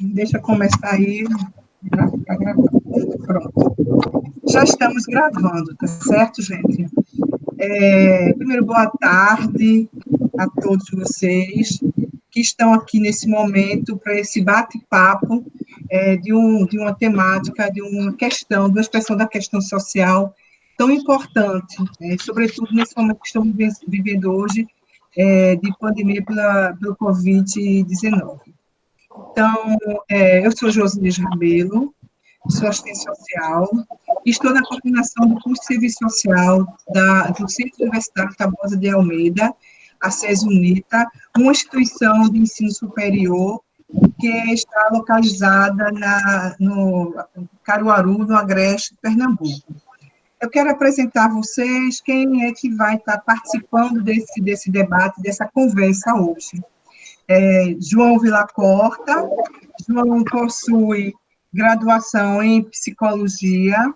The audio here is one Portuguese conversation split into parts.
Deixa eu começar aí. Tá gravando. Pronto. Já estamos gravando, tá certo, gente? Primeiro, boa tarde a todos vocês que estão aqui nesse momento para esse bate-papo de uma temática, de uma questão, de uma expressão da questão social tão importante, sobretudo nesse momento que estamos vivendo hoje, de pandemia pelo Covid-19. Então, eu sou Josias Rabelo, sou assistente social, estou na coordenação do curso de serviço social do Centro Universitário Tabosa de Almeida, a CESUNITA, uma instituição de ensino superior que está localizada no Caruaru, no Agreste, Pernambuco. Eu quero apresentar a vocês quem é que vai estar participando desse debate, dessa conversa hoje. João Villacorta. João possui graduação em psicologia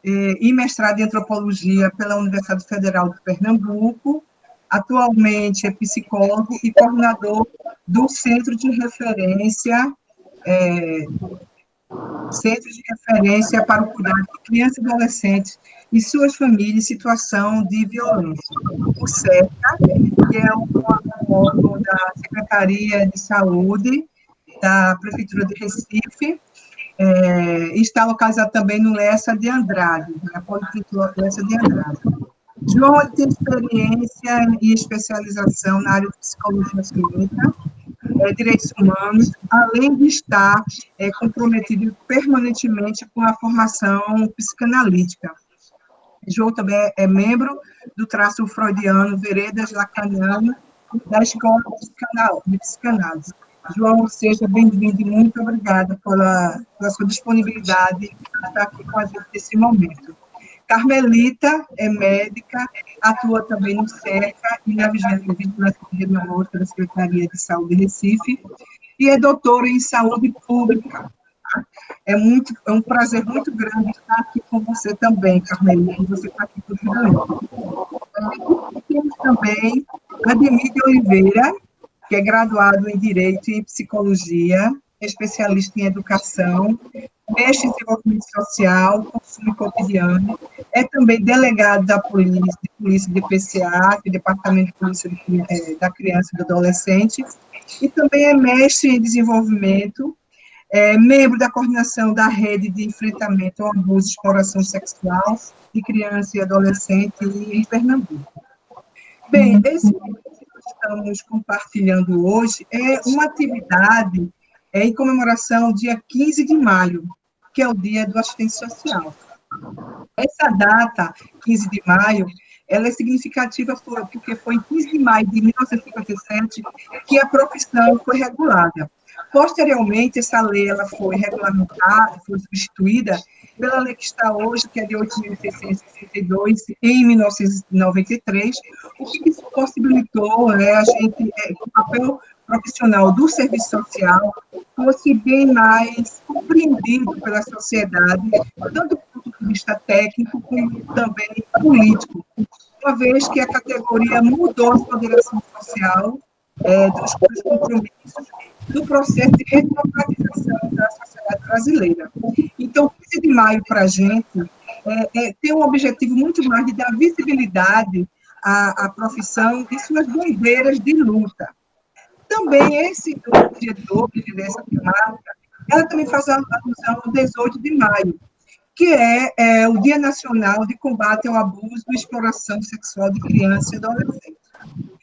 e mestrado em antropologia pela Universidade Federal de Pernambuco. Atualmente é psicólogo e coordenador do Centro de Referência para o Cuidado de Crianças e Adolescentes e suas famílias em situação de violência. O SECA, que é um órgão da Secretaria de Saúde da Prefeitura de Recife, está localizado também no Lessa de Andrade, na Policlínica Lessa de Andrade. João tem experiência e especialização na área de psicologia clínica, direitos humanos, além de estar comprometido permanentemente com a formação psicanalítica. João também é membro do traço freudiano Veredas Lacaniano da Escola de Psicanálise. João, seja bem-vindo e muito obrigada pela sua disponibilidade de estar aqui com a gente nesse momento. Carmelita é médica, atua também no SECA e na Vigilância Epidemiológica da Secretaria de Saúde de Recife, e é doutora em saúde pública. É um prazer muito grande estar aqui com você também, Carmelita, e você está aqui contribuindo. E temos também Ademir de Oliveira, que é graduado em Direito e Psicologia, especialista em Educação, mestre em Desenvolvimento Social, Consumo Cotidiano, é também delegado da Polícia de PCA, que é o Departamento de Polícia da Criança e do Adolescente, e também é mestre em Desenvolvimento, membro da coordenação da Rede de Enfrentamento ao Abuso e Exploração Sexual de Criança e Adolescente em Pernambuco. Bem, esse que estamos compartilhando hoje é uma atividade em comemoração ao dia 15 de maio, que é o Dia do Assistente Social. Essa data, 15 de maio, ela é significativa porque foi em 15 de maio de 1957 que a profissão foi regulada. Posteriormente, essa lei ela foi regulamentada, foi substituída pela lei que está hoje, que é de 8.662, em 1993, o que possibilitou a gente, o papel profissional do serviço social fosse bem mais compreendido pela sociedade, tanto do ponto de vista técnico, como também político, uma vez que a categoria mudou a ponderação social dos compromissos do processo de redemocratização da sociedade brasileira. Então, 15 de maio, para a gente, tem um objetivo muito mais de dar visibilidade à profissão e suas bandeiras de luta. Também esse dia de hoje, dessa temática, ela também faz alusão ao 18 de maio, que é o Dia Nacional de Combate ao Abuso e Exploração Sexual de Crianças e Adolescentes.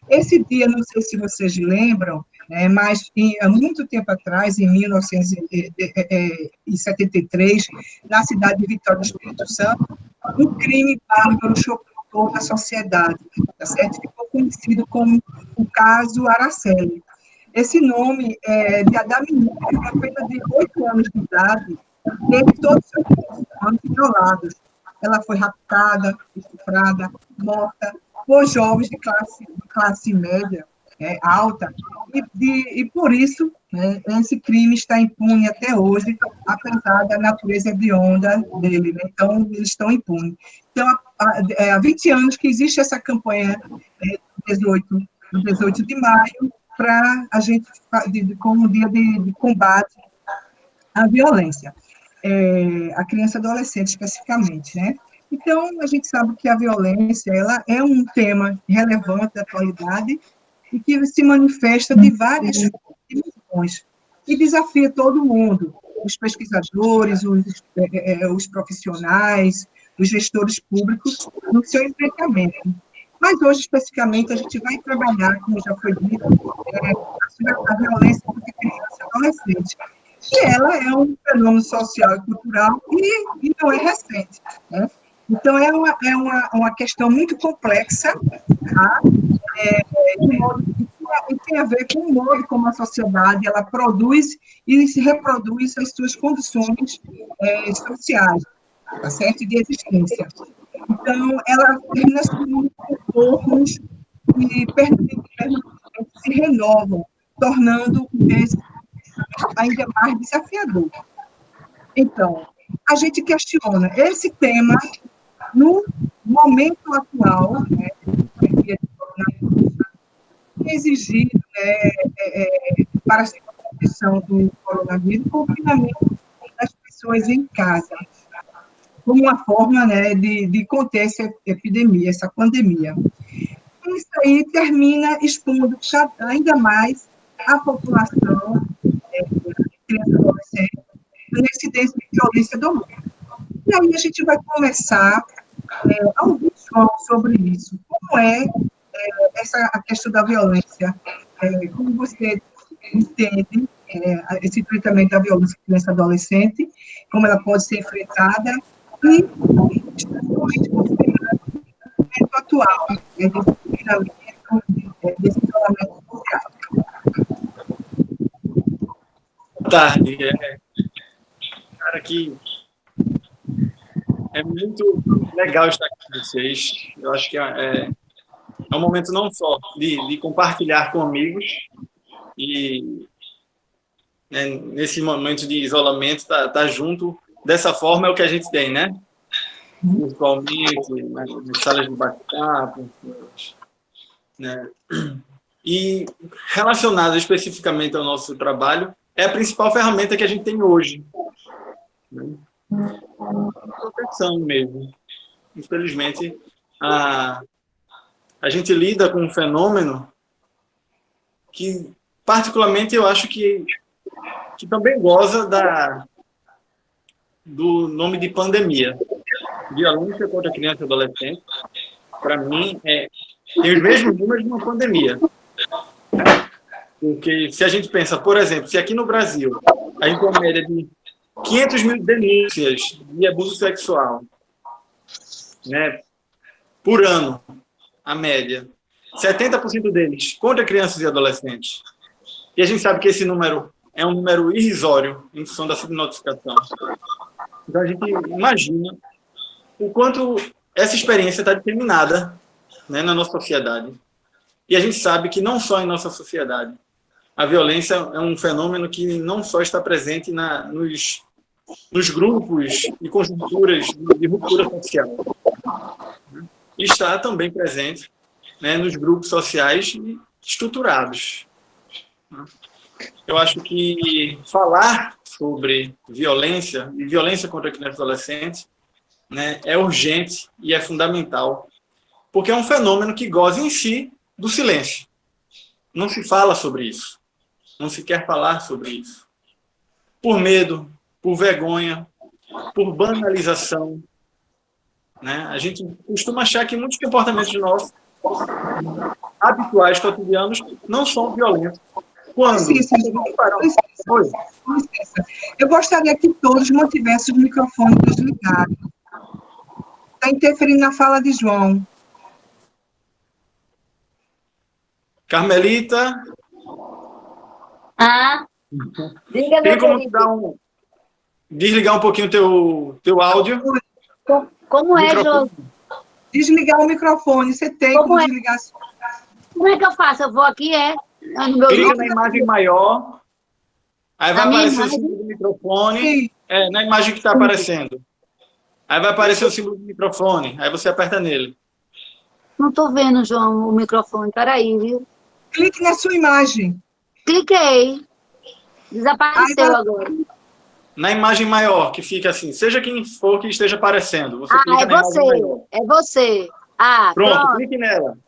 Esse dia, não sei se vocês lembram, mas há muito tempo atrás, em 1973, na cidade de Vitória do Espírito Santo, um crime bárbaro chocou toda a sociedade, tá certo? Ficou conhecido como o caso Araceli. Esse nome da menina, que apenas de 8 anos de idade, teve todos os seus anos violados. Ela foi raptada, estuprada, morta por jovens de classe média, alta, e por isso esse crime está impune até hoje, apesar da natureza hedionda dele, então eles estão impunes. Então, há 20 anos que existe essa campanha do 18 de maio, para a gente, como dia de combate à violência, a criança e adolescente especificamente, né? Então, a gente sabe que a violência, ela é um tema relevante da atualidade e que se manifesta de várias dimensões e desafia todo mundo, os pesquisadores, os profissionais, os gestores públicos, no seu enfrentamento. Mas hoje, especificamente, a gente vai trabalhar, como já foi dito, sobre a violência contra criança e adolescente. E ela é um fenômeno social e cultural e não é recente, né? Então, é uma questão muito complexa, tá? E tem a ver com o modo como a sociedade ela produz e se reproduz as suas condições sociais, tá certo? De existência. Então, ela termina assumindo contornos que permanentemente se renovam, tornando esse ainda mais desafiador. Então, a gente questiona esse tema no momento atual, né, exigido, para a proteção do coronavírus, o confinamento das pessoas em casa, como uma forma, né, de conter essa epidemia, essa pandemia. Isso aí termina expondo ainda mais a população, criança e adolescente, na incidência de violência doméstica. E aí a gente vai começar a ouvir sobre isso. Como é a questão da violência? Como você entende esse tratamento da violência criança e adolescente? Como ela pode ser enfrentada? E, especialmente, considerando o momento atual, desse isolamento social. Boa tarde. Cara, que é muito legal estar aqui com vocês. Eu acho que é um momento não só de compartilhar com amigos e, né, nesse momento de isolamento, tá junto dessa forma é o que a gente tem, né? Virtualmente, nas salas de bate-papo, né? E relacionado especificamente ao nosso trabalho, é a principal ferramenta que a gente tem hoje, né? Proteção mesmo. Infelizmente, a gente lida com um fenômeno que, particularmente, eu acho que também goza do nome de pandemia. Violência contra criança e adolescente, para mim, tem os mesmos números de uma pandemia. Porque se a gente pensa, por exemplo, se aqui no Brasil a gente tem uma média de 500 mil denúncias de abuso sexual, né, por ano, a média, 70% deles contra crianças e adolescentes. E a gente sabe que esse número é um número irrisório em função da subnotificação. Então a gente imagina o quanto essa experiência está disseminada, né, na nossa sociedade. E a gente sabe que não só em nossa sociedade. A violência é um fenômeno que não só está presente nos grupos e conjunturas de ruptura social, está também presente, né, nos grupos sociais estruturados. Eu acho que falar sobre violência, e violência contra crianças e adolescentes, né, é urgente e é fundamental, porque é um fenômeno que goza em si do silêncio. Não se fala sobre isso. Não se quer falar sobre isso. Por medo, por vergonha, por banalização, né? A gente costuma achar que muitos comportamentos nossos, habituais, cotidianos, não são violentos. Quando? Eu gostaria que todos mantivessem os microfones desligados. Está interferindo na fala de João. Carmelita. Diga, tem como desligar um pouquinho o teu áudio? Como é, João? Desligar o microfone. Você tem como desligar. Como é que eu faço? Eu vou aqui, no meu clica na imagem maior, aí vai aparecer o símbolo do microfone, na imagem que está aparecendo. Aí vai aparecer o símbolo do microfone, aí você aperta nele. Não estou vendo, João, o microfone. Peraí, viu? Clique na sua imagem. Cliquei. Desapareceu agora. Na imagem maior, que fica assim, seja quem for que esteja aparecendo. Você clica É na você. imagem maior. É você. Pronto, clique nela.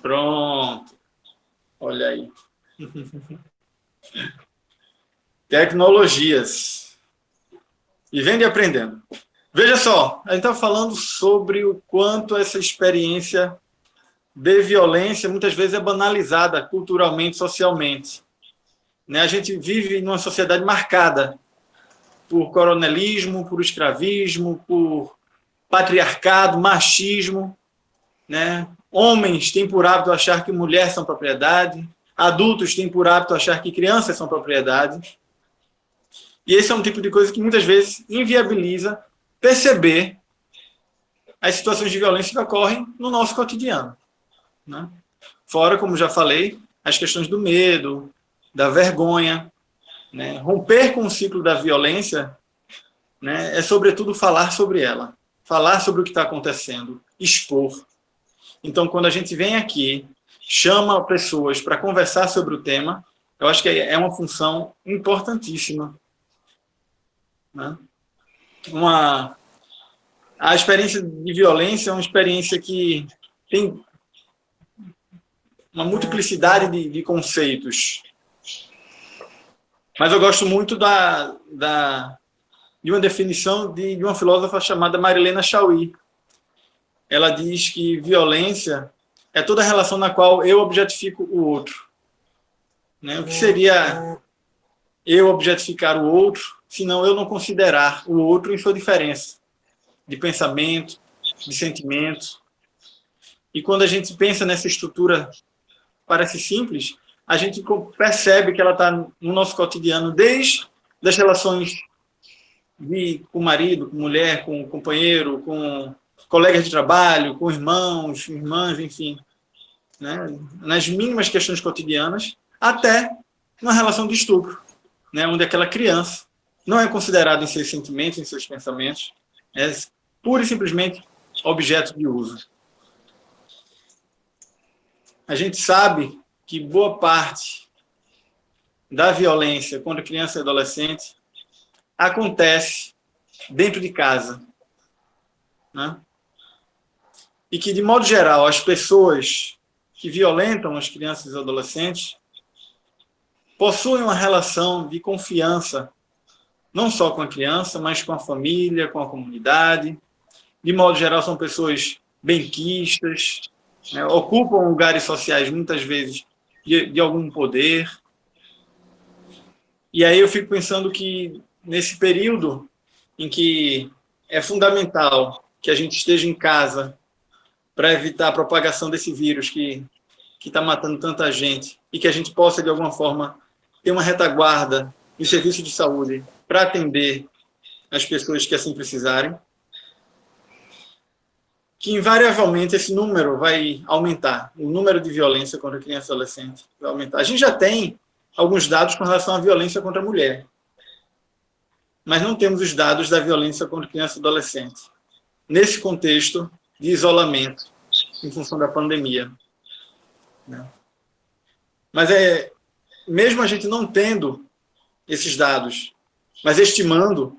Pronto. Olha aí. Tecnologias. Vivendo e aprendendo. Veja só, a gente está falando sobre o quanto essa experiência de violência muitas vezes é banalizada culturalmente, socialmente. Né? A gente vive numa sociedade marcada por coronelismo, por escravismo, por patriarcado, machismo. Né? Homens têm por hábito achar que mulheres são propriedade, adultos têm por hábito achar que crianças são propriedade. E esse é um tipo de coisa que muitas vezes inviabiliza perceber as situações de violência que ocorrem no nosso cotidiano. Né? Fora, como já falei, as questões do medo, da vergonha. Né? Romper com o ciclo da violência, né, é, sobretudo, falar sobre ela. Falar sobre o que está acontecendo. Expor. Então, quando a gente vem aqui, chama pessoas para conversar sobre o tema, eu acho que é uma função importantíssima. Né? A experiência de violência é uma experiência que tem uma multiplicidade de conceitos. Mas eu gosto muito de uma definição de uma filósofa chamada Marilena Chauí. Ela diz que violência é toda relação na qual eu objetifico o outro. Né? O que seria eu objetificar o outro, senão eu não considerar o outro em sua diferença de pensamento, de sentimento. E quando a gente pensa nessa estrutura, parece simples, a gente percebe que ela está no nosso cotidiano, desde as relações com o marido, com mulher, com o companheiro, com colegas de trabalho, com irmãos, irmãs, enfim, né? Nas mínimas questões cotidianas, até uma relação de estupro, né? Onde aquela criança não é considerada em seus sentimentos, em seus pensamentos, é pura e simplesmente objeto de uso. A gente sabe que boa parte da violência contra criança e adolescente acontece dentro de casa. Né? E que, de modo geral, as pessoas que violentam as crianças e adolescentes possuem uma relação de confiança, não só com a criança, mas com a família, com a comunidade. De modo geral, são pessoas benquistas, né? Ocupam lugares sociais, muitas vezes, de algum poder. E aí eu fico pensando que, nesse período em que é fundamental que a gente esteja em casa para evitar a propagação desse vírus que está matando tanta gente, e que a gente possa, de alguma forma, ter uma retaguarda no serviço de saúde para atender as pessoas que assim precisarem, que invariavelmente esse número vai aumentar, o número de violência contra criança e adolescente vai aumentar. A gente já tem alguns dados com relação à violência contra a mulher, mas não temos os dados da violência contra criança e adolescente, nesse contexto de isolamento, em função da pandemia. Mas mesmo a gente não tendo esses dados, mas estimando,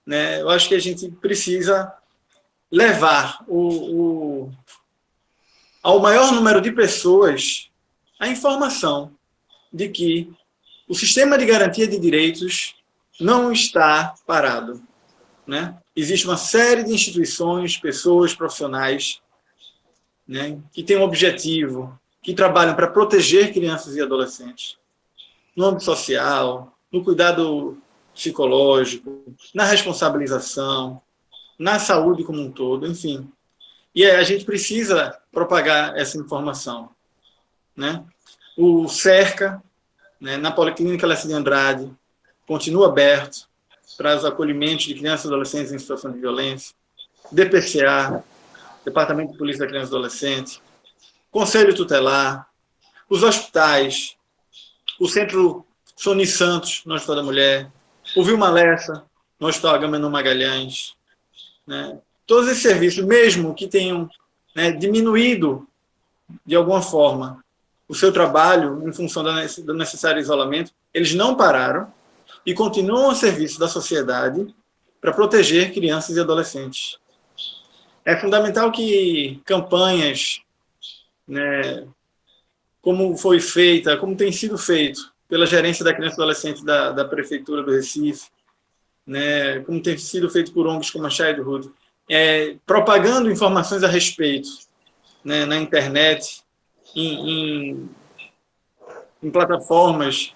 né, eu acho que a gente precisa levar ao maior número de pessoas a informação de que o sistema de garantia de direitos não está parado. Né? Existe uma série de instituições, pessoas, profissionais, né, que têm um objetivo, que trabalham para proteger crianças e adolescentes, no âmbito social, no cuidado psicológico, na responsabilização, na saúde como um todo, enfim. E a gente precisa propagar essa informação. Né? O CERCA, né, na Policlínica Alessandro de Andrade, continua aberto para os acolhimentos de crianças e adolescentes em situação de violência. DPCA, Departamento de Polícia da Criança e Adolescente, Conselho Tutelar, os hospitais, o Centro Soni Santos, no Hospital da Mulher, o Vilma Lessa, no Hospital Agamenon Magalhães. Né? Todos esses serviços, mesmo que tenham, né, diminuído de alguma forma o seu trabalho em função do necessário isolamento, eles não pararam e continuam a serviço da sociedade para proteger crianças e adolescentes. É fundamental que campanhas, né, como foi feita, como tem sido feito pela gerência da criança e adolescente da Prefeitura do Recife, né, como tem sido feito por ONGs como a Childhood, propagando informações a respeito, né, na internet, em plataformas,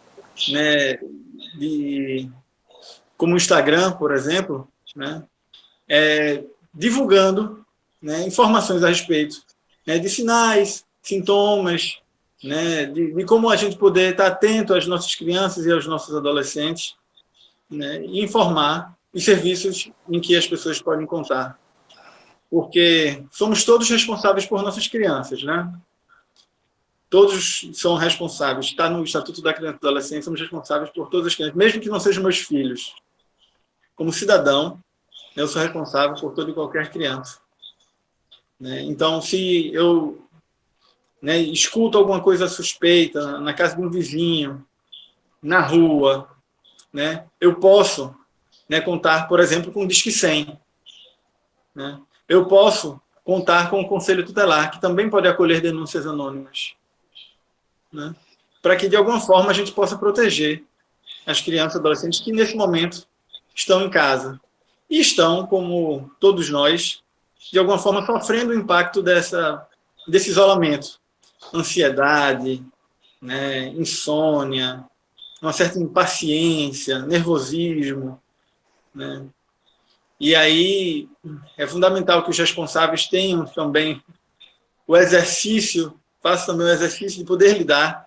né, como o Instagram, por exemplo, né, divulgando, né, informações a respeito, né, de sinais, sintomas, né, de como a gente poder estar atento às nossas crianças e aos nossos adolescentes, né, e informar os serviços em que as pessoas podem contar. Porque somos todos responsáveis por nossas crianças, né? Todos são responsáveis. Está no Estatuto da Criança e do Adolescente, somos responsáveis por todas as crianças, mesmo que não sejam meus filhos. Como cidadão, eu sou responsável por toda e qualquer criança. Né? Então, se eu, né, escuto alguma coisa suspeita na casa de um vizinho, na rua, né, eu posso, né, contar, por exemplo, com o Disque 100. Né? Eu posso contar com o Conselho Tutelar, que também pode acolher denúncias anônimas. Né? Para que, de alguma forma, a gente possa proteger as crianças e adolescentes que, nesse momento, estão em casa. E estão, como todos nós, de alguma forma, sofrendo o impacto desse isolamento. Ansiedade, né, insônia, uma certa impaciência, nervosismo. Né? E aí é fundamental que os responsáveis tenham também o exercício, façam também o exercício de poder lidar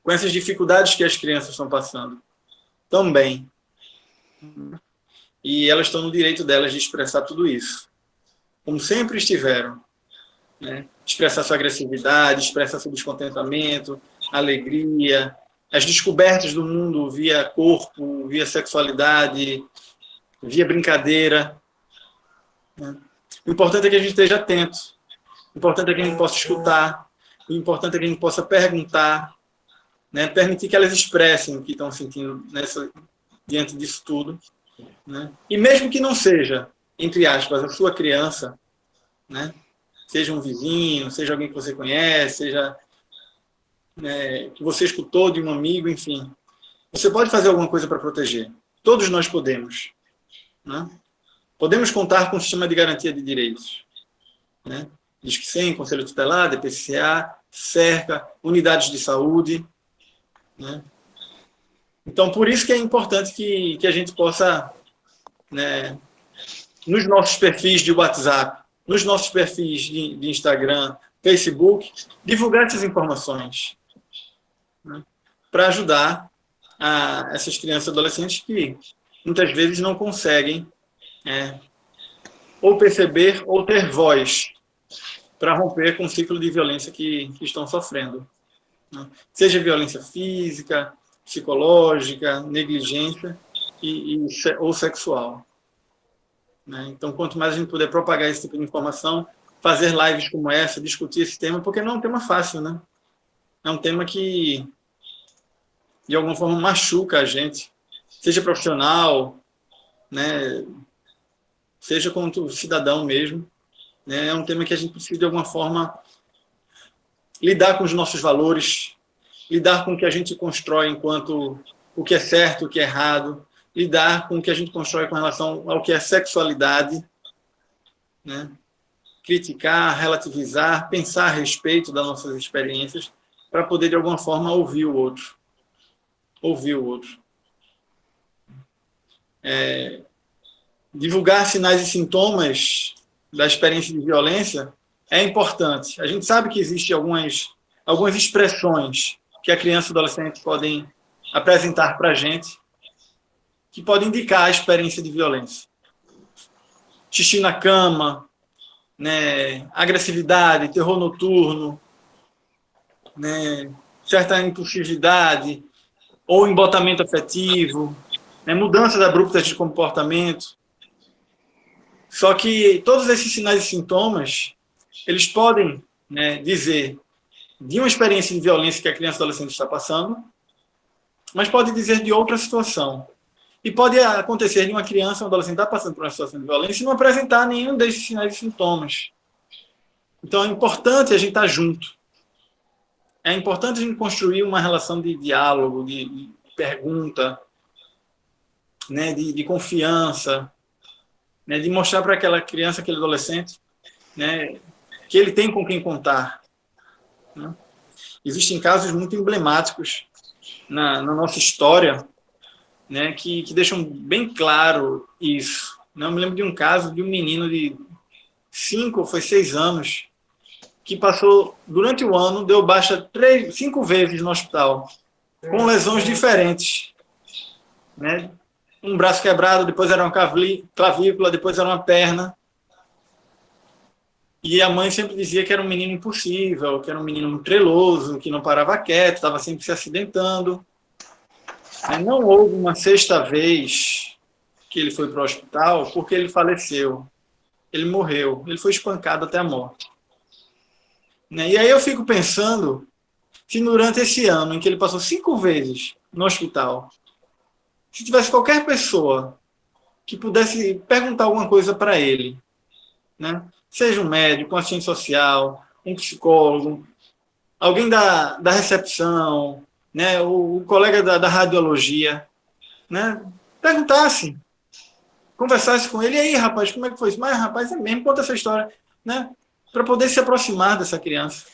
com essas dificuldades que as crianças estão passando. Também. E elas estão no direito delas de expressar tudo isso. Como sempre estiveram. Né? Expressar sua agressividade, expressar seu descontentamento, alegria, as descobertas do mundo via corpo, via sexualidade, via brincadeira. Né? O importante é que a gente esteja atento. O importante é que a gente possa escutar. O importante é que a gente possa perguntar, né? Permitir que elas expressem o que estão sentindo diante disso tudo. Né? E mesmo que não seja, entre aspas, a sua criança, né? Seja um vizinho, seja alguém que você conhece, seja, né, que você escutou de um amigo, enfim. Você pode fazer alguma coisa para proteger. Todos nós podemos. Né? Podemos contar com o sistema de garantia de direitos. Né? Disque 100, Conselho Tutelar, DPCA, Cerca, unidades de saúde. Né? Então, por isso que é importante que a gente possa, né, nos nossos perfis de WhatsApp, nos nossos perfis de Instagram, Facebook, divulgar essas informações. Né? Para ajudar essas crianças e adolescentes que muitas vezes não conseguem ou perceber ou ter voz para romper com o ciclo de violência que estão sofrendo. Né? Seja violência física, psicológica, negligência ou sexual. Né? Então, quanto mais a gente puder propagar esse tipo de informação, fazer lives como essa, discutir esse tema, porque não é um tema fácil, né? É um tema que, de alguma forma, machuca a gente, seja profissional, né? Seja quanto cidadão mesmo. Né? É um tema que a gente precisa, de alguma forma, lidar com os nossos valores, lidar com o que a gente constrói enquanto o que é certo, o que é errado, lidar com o que a gente constrói com relação ao que é sexualidade, né? Criticar, relativizar, pensar a respeito das nossas experiências, para poder, de alguma forma, ouvir o outro. Ouvir o outro. Divulgar sinais e sintomas da experiência de violência é importante. A gente sabe que existem algumas expressões que a criança e o adolescente podem apresentar para a gente, que podem indicar a experiência de violência. Xixi na cama, né, agressividade, terror noturno, né, certa impulsividade ou embotamento afetivo, né, mudanças abruptas de comportamento. Só que todos esses sinais e sintomas, eles podem, né, dizer de uma experiência de violência que a criança e adolescente está passando, mas pode dizer de outra situação. E pode acontecer de uma criança ou um adolescente estar passando por uma situação de violência e não apresentar nenhum desses sinais e sintomas. Então, é importante a gente estar junto. É importante a gente construir uma relação de diálogo, de pergunta, né, de confiança, né, de mostrar para aquela criança, aquele adolescente, né, que ele tem com quem contar. Né? Existem casos muito emblemáticos na nossa história, né, que deixam bem claro isso. Eu me lembro de um caso de um menino de 5 ou 6 anos que passou, durante o ano, deu baixa 5 vezes no hospital, com lesões diferentes. Né? Um braço quebrado, depois era uma clavícula, depois era uma perna. E a mãe sempre dizia que era um menino impossível, que era um menino treloso, que não parava quieto, estava sempre se acidentando. Não houve uma 6ª vez que ele foi para o hospital porque ele faleceu. Ele morreu, ele foi espancado até a morte. E aí eu fico pensando se durante esse ano em que ele passou 5 vezes no hospital, se tivesse qualquer pessoa que pudesse perguntar alguma coisa para ele, né? Seja um médico, um assistente social, um psicólogo, alguém da recepção, né? o colega da radiologia, né? Perguntasse, conversasse com ele, e aí, rapaz, como é que foi isso? Mas, rapaz, é mesmo, conta essa história, né? Para poder se aproximar dessa criança.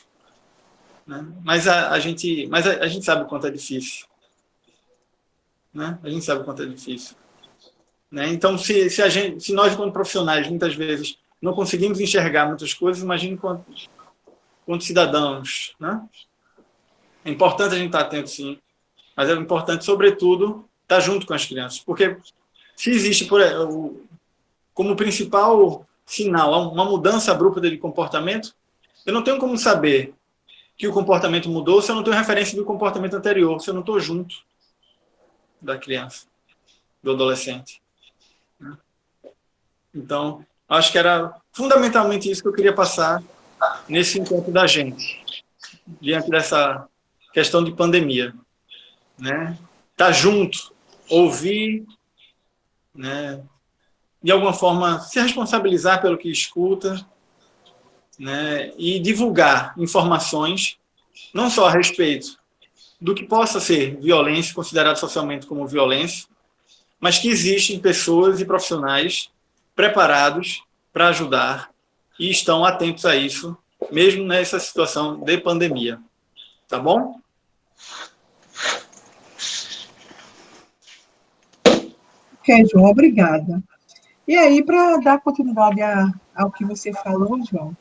Né? Mas a gente sabe o quanto é difícil. Né? A gente sabe o quanto é difícil. Né? Então, se nós, como profissionais, muitas vezes não conseguimos enxergar muitas coisas, imagine quanto cidadãos. Né? É importante a gente estar atento, sim, mas é importante, sobretudo, estar junto com as crianças. Porque se existe, como principal sinal, uma mudança abrupta de comportamento, eu não tenho como saber que o comportamento mudou se eu não tenho referência do comportamento anterior, se eu não estou junto da criança, do adolescente. Então, acho que era fundamentalmente isso que eu queria passar nesse encontro da gente, diante dessa questão de pandemia. Né? Estar junto, ouvir, né? De alguma forma, se responsabilizar pelo que escuta, né? E divulgar informações, não só a respeito do que possa ser violência, considerado socialmente como violência, mas que existem pessoas e profissionais preparados para ajudar e estão atentos a isso, mesmo nessa situação de pandemia. Tá bom? Ok, João, obrigada. E aí, para dar continuidade ao que você falou, João,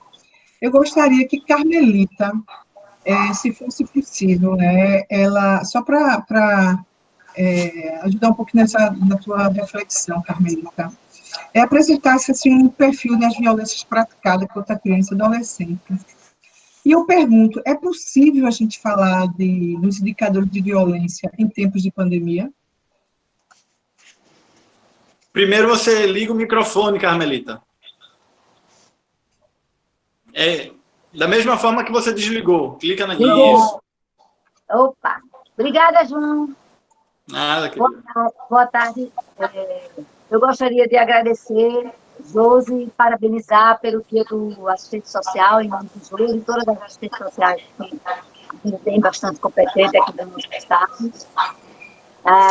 eu gostaria que Carmelita, se fosse possível, né, ela, só para ajudar um pouquinho na tua reflexão, Carmelita, apresentasse assim, um perfil das violências praticadas contra criança e adolescente. E eu pergunto, é possível a gente falar dos indicadores de violência em tempos de pandemia? Primeiro você liga o microfone, Carmelita. Da mesma forma que você desligou. Clica nisso. Opa! Obrigada, João. Nada, querido. Boa tarde. Eu gostaria de agradecer, Josi, parabenizar pelo dia do assistente social, em nome do Josi e todas as assistentes sociais que tem bastante competente aqui no nosso estado.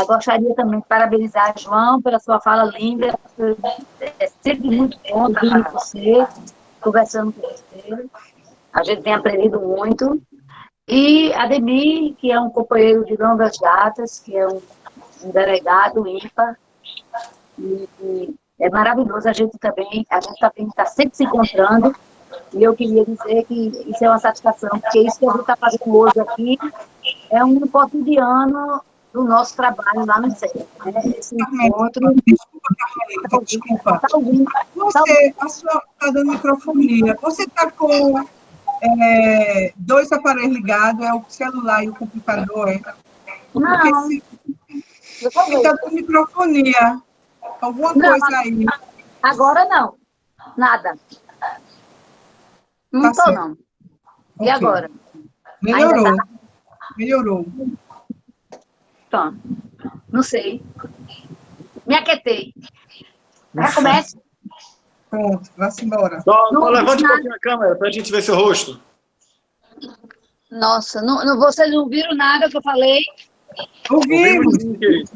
Gostaria também de parabenizar João pela sua fala linda. É sempre muito bom ouvir você, conversando com você. A gente tem aprendido muito. E Ademir, que é um companheiro de longas datas, que é um delegado ímpar. E é maravilhoso, a gente também está sempre se encontrando. E eu queria dizer que isso é uma satisfação, porque isso que a gente está fazendo hoje aqui é um cotidiano do nosso trabalho lá no CEP. Né? Esse encontro... Desculpa. Você está dando microfonia. Você está com 2 aparelhos ligados, é o celular e o computador? Não. Você está dando microfonia. Alguma coisa aí. Agora não. Nada. Não estou, não. E agora? Ainda Melhorou, tá? melhorou. Pronto. Não sei. Me aquietei. Recomeço. Pronto, vá-se embora. Só levante um pouquinho a câmera para a gente ver seu rosto. Nossa, vocês não viram nada que eu falei? Ouvimos. Sim, querido.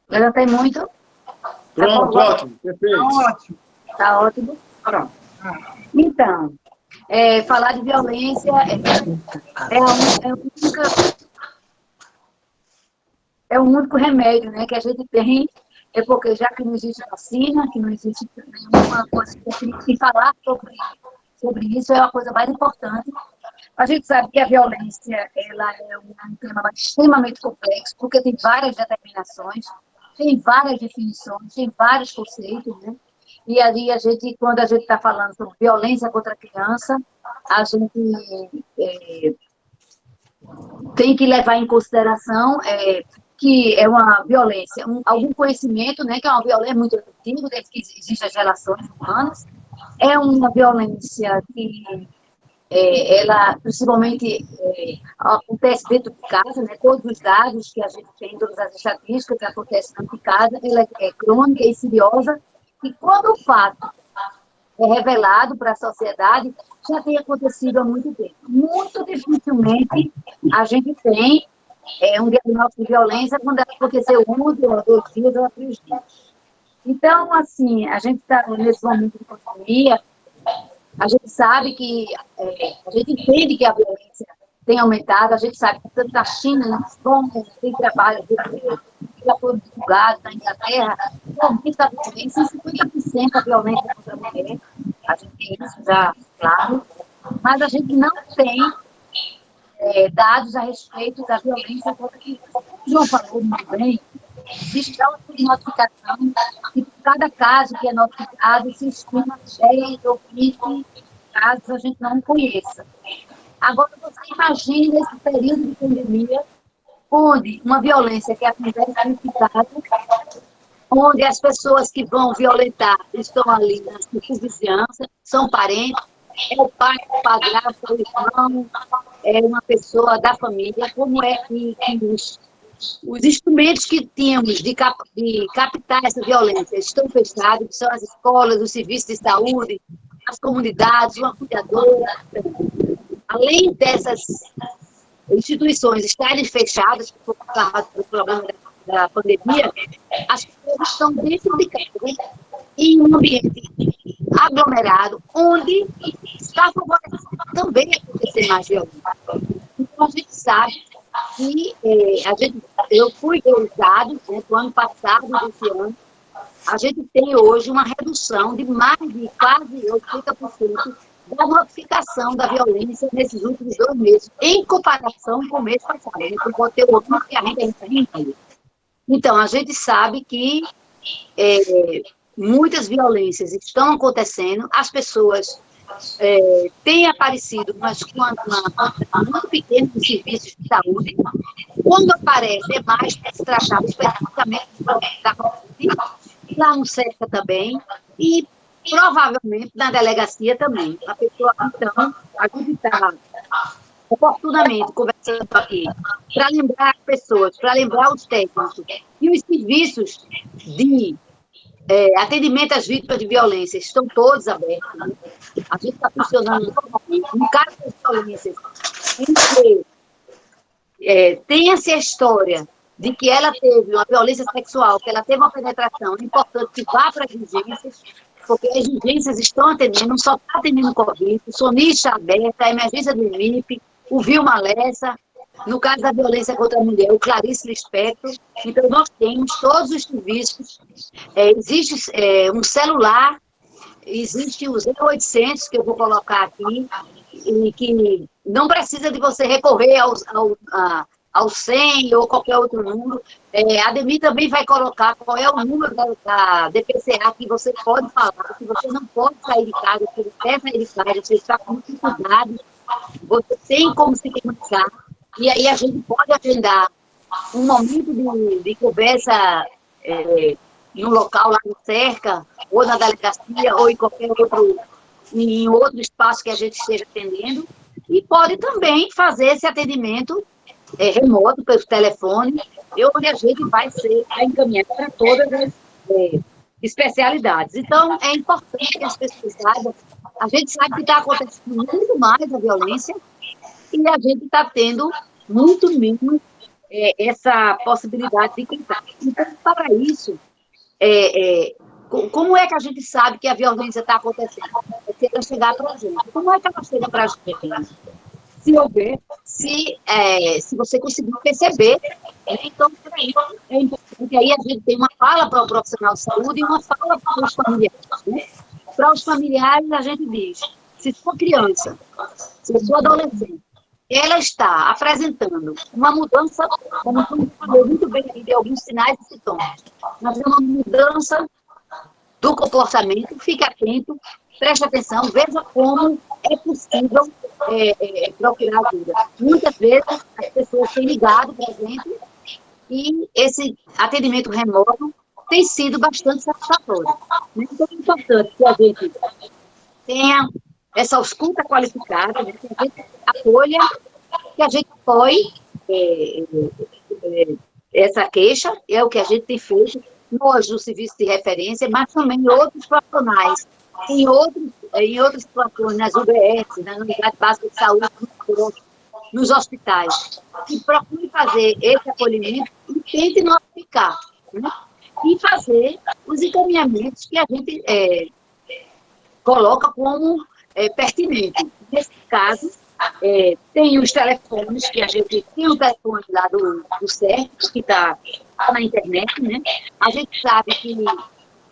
Levantei muito. Pronto, ótimo, perfeito. Ótimo. Tá ótimo. Pronto. Então, falar de violência é o único remédio, né, que a gente tem, porque já que não existe vacina, que não existe nenhuma coisa que falar sobre isso é a coisa mais importante. A gente sabe que a violência ela é um tema extremamente complexo, porque tem várias determinações, tem várias definições, tem vários conceitos, né? E ali quando a gente está falando sobre violência contra a criança, a gente tem que levar em consideração que é uma violência, algum conhecimento, né, que é uma violência muito antiga, desde que existem as relações humanas, é uma violência que ela principalmente acontece dentro de casa, né? Todos os dados que a gente tem, todas as estatísticas que acontecem dentro de casa, ela é crônica e insidiosa, e quando o fato é revelado para a sociedade, já tem acontecido há muito tempo. Muito dificilmente a gente tem um diagnóstico de violência quando aconteceu 1, 2 dias ou 3 dias. Então, assim, a gente está nesse momento de pandemia, a gente sabe que, a gente entende que a violência tem aumentado, a gente sabe que tanto na China, na Espanha, tem trabalho que já foi divulgado na Inglaterra, aumenta a violência, 50% a violência contra a mulher, a gente tem isso já claro, mas a gente não tem dados a respeito da violência contra a criança. Como o João falou muito bem, existe uma notificação e por cada caso que é notificado se estima 10 ou 20 casos a gente não conheça. Agora, você imagina esse período de pandemia, onde uma violência que acontece nesse caso, onde as pessoas que vão violentar estão ali na vizinhança, são parentes, é o pai, o padrasto, o irmão, é uma pessoa da família, como é que os instrumentos que tínhamos de captar essa violência estão fechados, que são as escolas, os serviços de saúde, as comunidades, uma cuidadora. Além dessas instituições estarem fechadas por causa do problema da pandemia, as pessoas estão dentro de casa, em um ambiente aglomerado, onde está favorecendo também acontecer mais violência. Então, a gente sabe que eu fui ver os dados, né, do ano passado, desse ano, a gente tem hoje uma redução de mais de quase 80% da notificação da violência nesses últimos 2 meses, em comparação com o mês passado. A gente pode ter outro que a gente ainda tem. Então, a gente sabe que muitas violências estão acontecendo, as pessoas têm aparecido, mas com uma quantidade muito pequena de serviços de saúde. Quando aparece, é mais para se tratar especificamente da Covid, lá no SERCA também, e provavelmente na delegacia também. A pessoa, então, a gente está oportunamente conversando aqui para lembrar as pessoas, para lembrar os técnicos e os serviços de atendimento às vítimas de violência estão todos abertos. Né? A gente está funcionando normalmente. No caso das violências, tenha-se a história de que ela teve uma violência sexual, que ela teve uma penetração, é importante que vá para as urgências, porque as urgências estão atendendo, não só está atendendo o Covid, o SONI está aberto, a emergência do IMIP, o Vilma Lessa, no caso da violência contra a mulher, o Clarice Lispector. Então, nós temos todos os serviços, existe um celular, existe o 0800, que eu vou colocar aqui, e que não precisa de você recorrer ao 100 ou qualquer outro número. A Ademir também vai colocar qual é o número da DPCA que você pode falar, que você não pode sair de casa, que você quer sair de casa, você está com dificuldade, você tem como se comunicar, e aí a gente pode agendar um momento de conversa no local lá no SERCA, ou na delegacia, ou em qualquer outro espaço que a gente esteja atendendo. E pode também fazer esse atendimento remoto, pelo telefone, onde a gente vai encaminhado para todas as especialidades. Então, é importante que as pessoas saibam. A gente sabe que está acontecendo muito mais a violência e a gente está tendo muito menos essa possibilidade de contar. Então, para isso, como é que a gente sabe que a violência está acontecendo? É se ela chegar para a gente. Como é que ela chega para a gente? Se você conseguir perceber, então, é importante. Aí a gente tem uma fala para o profissional de saúde e uma fala para os familiares. Né? Para os familiares, a gente diz, se sua criança, se sua adolescente, ela está apresentando uma mudança, como tu falou muito bem aí, de alguns sinais e sintomas, mas é uma mudança do comportamento, fique atento, preste atenção, veja como é possível procurar ajuda. Muitas vezes as pessoas têm ligado para a gente e esse atendimento remoto tem sido bastante satisfatório. Então é importante que a gente tenha essa escuta qualificada, né, que a gente acolha, que a gente apoie essa queixa, é o que a gente tem feito, nós no serviço de referência, mas também outros profissionais, em outras situações, nas UBS, na Unidade Básica de Saúde, nos hospitais, que procure fazer esse acolhimento e tente notificar, né? E fazer os encaminhamentos que a gente coloca como pertinente. Nesse caso, tem os telefones, que a gente tem o telefone lá do CERT, que está na internet, né? A gente sabe que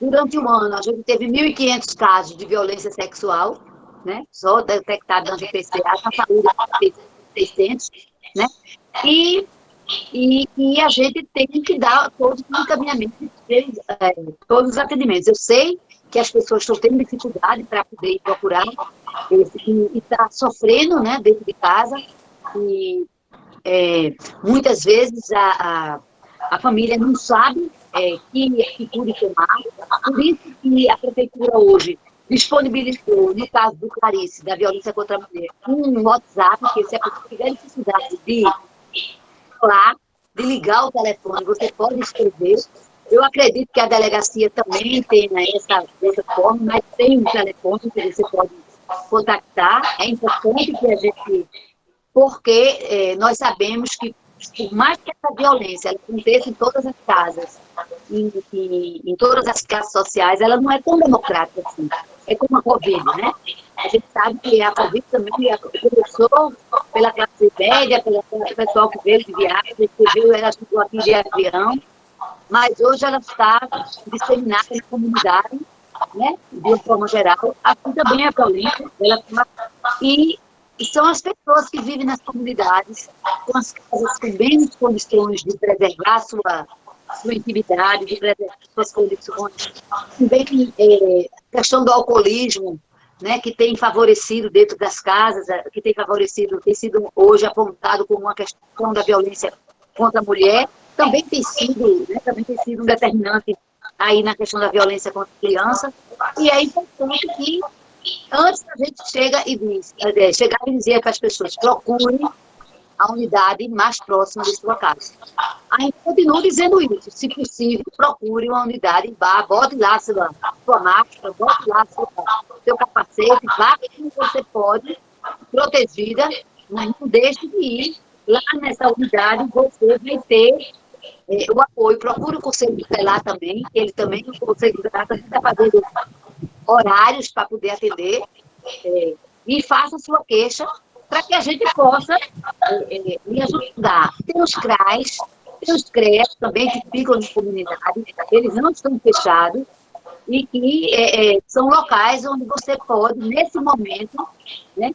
durante o ano a gente teve 1.500 casos de violência sexual, né? Só detectados na GPCA, na saúde 600, né? E a gente tem que dar todos os encaminhamentos, todos os atendimentos. Eu sei que as pessoas estão tendo dificuldade para poder procurar e está sofrendo, né, dentro de casa, e muitas vezes a família não sabe que atitude tomar, por isso que a prefeitura hoje disponibilizou, no caso do Clarice, da violência contra a mulher, um WhatsApp, que se a pessoa tiver necessidade de falar, de ligar o telefone, você pode escrever. Eu acredito que a delegacia também tem dessa forma, mas tem um telefone que você pode contactar. É importante que a gente... Porque nós sabemos que, por mais que essa violência ela aconteça em todas as casas, em todas as classes sociais, ela não é tão democrática assim. É como a Covid, né? A gente sabe que a Covid também começou pela classe média, pelo pessoal que veio de viagem, que veio, ela chegou aqui de avião, mas hoje ela está disseminada na comunidade, né? De uma forma geral. Assim também a violência, e são as pessoas que vivem nas comunidades, com as casas com menos condições de preservar sua intimidade, de preservar suas condições. Também a questão do alcoolismo, né, que tem favorecido dentro das casas, que tem sido hoje apontado como uma questão da violência contra a mulher, também tem sido um determinante aí na questão da violência contra a criança, e é importante que antes a gente chegar e dizer para as pessoas, procurem a unidade mais próxima de sua casa. Aí continuo dizendo isso, se possível, procure uma unidade, bote lá sua máscara, bote lá seu capacete, vá como você pode, protegida, mas não deixe de ir lá nessa unidade, você vai ter o apoio. Procure o Conselho Tutelar também, ele também, o Conselho Tutelar também está fazendo horários para poder atender, e faça sua queixa para que a gente possa lhe ajudar. Tem os CRAs, tem os CREAs também que ficam na comunidade, eles não estão fechados, e que são locais onde você pode, nesse momento, né,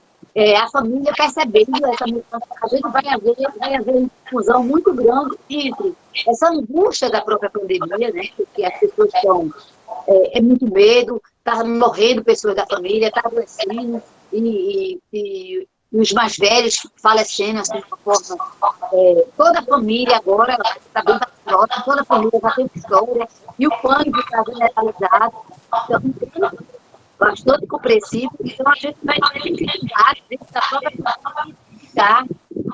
a família percebendo essa mudança, a gente vai haver uma confusão muito grande entre essa angústia da própria pandemia, né, porque as pessoas estão... muito medo, está morrendo pessoas da família, está adoecendo, e os mais velhos falecendo, assim, de uma forma... toda a família agora está bem próxima, toda a família já tem história, e o pânico está generalizado. Então, bastante compreensível, então a gente vai ter dificuldade dentro da própria pessoa identificar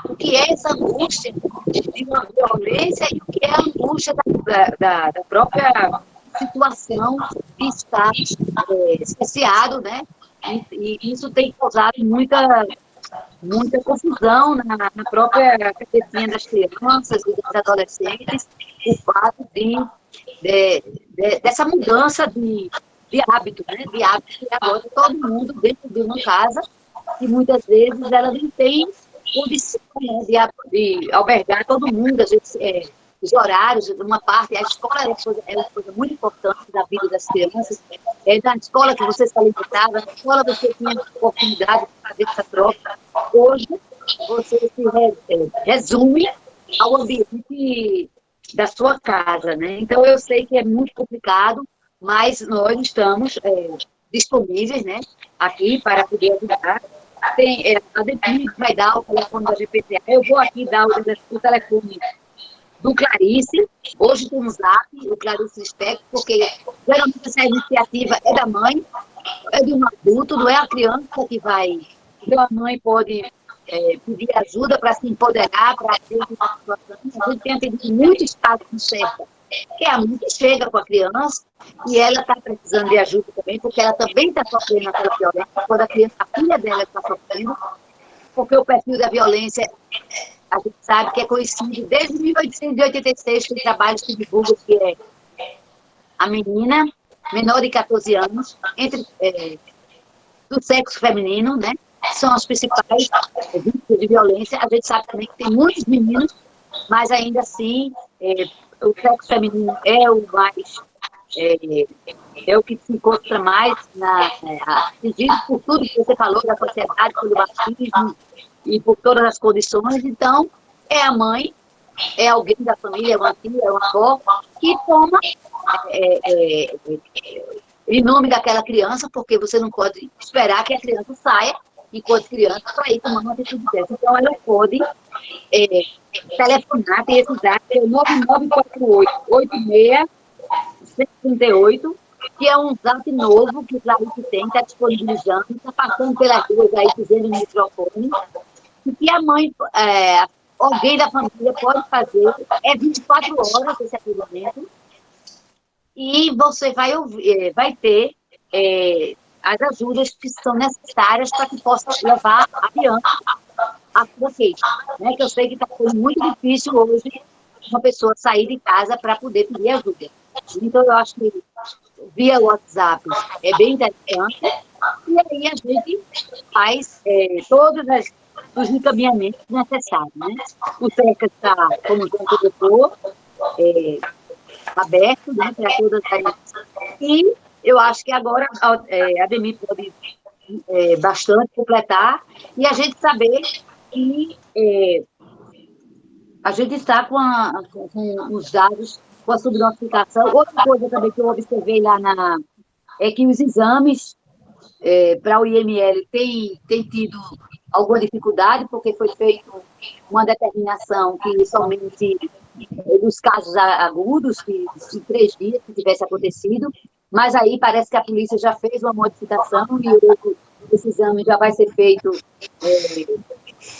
o que é essa angústia de uma violência e o que é a angústia da própria situação que está cerceado, né? E isso tem causado muita confusão na própria cabecinha das crianças e dos adolescentes, o fato dessa mudança de hábito, né? De hábito que agora todo mundo dentro de uma casa, e muitas vezes ela não tem condição, né, de albergar todo mundo, às vezes, os horários, uma parte, a escola é uma coisa muito importante da vida das crianças, na escola que você se alimentava, na escola você tinha oportunidade de fazer essa troca. Hoje, você se resume ao ambiente da sua casa, né? Então, eu sei que é muito complicado, mas nós estamos disponíveis, né, aqui para poder ajudar. A DEPI vai dar o telefone da GPTA, eu vou aqui dar o telefone do Clarice, hoje tem um zap, o Clarice Lispector, porque geralmente essa iniciativa é da mãe, é de um adulto, não é a criança que vai. Então a mãe pode pedir ajuda para se empoderar, para ter uma situação. A gente tem atendido muitos casos de certa, que é a mãe que chega com a criança e ela está precisando de ajuda também, porque ela também está sofrendo aquela violência, quando a filha dela está sofrendo, porque o perfil da violência a gente sabe que é conhecido desde 1886, tem trabalhos que divulgam que é a menina menor de 14 anos, do sexo feminino, né? São as principais vítimas de violência. A gente sabe também que tem muitos meninos, mas ainda assim o sexo feminino é o mais é o que se encontra mais atingido por tudo que você falou da sociedade, pelo machismo e por todas as condições. Então, é a mãe, é alguém da família, é uma tia, é uma avó, que toma em nome daquela criança, porque você não pode esperar que a criança saia enquanto criança para ir tomar uma atitude dessa. Então, ela pode telefonar, tem esse dado, que é o 9948-86-138, que é um zap novo que o Clarice tem, está disponibilizando, está passando pelas ruas aí, dizendo no microfone, e que a mãe, alguém da família pode fazer, 24 horas esse atendimento, e você vai ter as ajudas que são necessárias para que possa levar adiante a sua queixa, né? Que eu sei que está sendo muito difícil hoje uma pessoa sair de casa para poder pedir ajuda. Então, eu acho que via WhatsApp é bem interessante, e aí a gente faz todos os encaminhamentos necessários, né? O SECA está, como o João colocou, aberto, né, para todas as... E eu acho que agora a DEMI pode bastante completar, e a gente saber que a gente está com os dados, com a subnotificação. Outra coisa também que eu observei lá é que os exames para o IML tem tido alguma dificuldade, porque foi feita uma determinação que somente dos casos agudos, que em 3 dias que tivesse acontecido, mas aí parece que a polícia já fez uma modificação e esse exame já vai ser feito,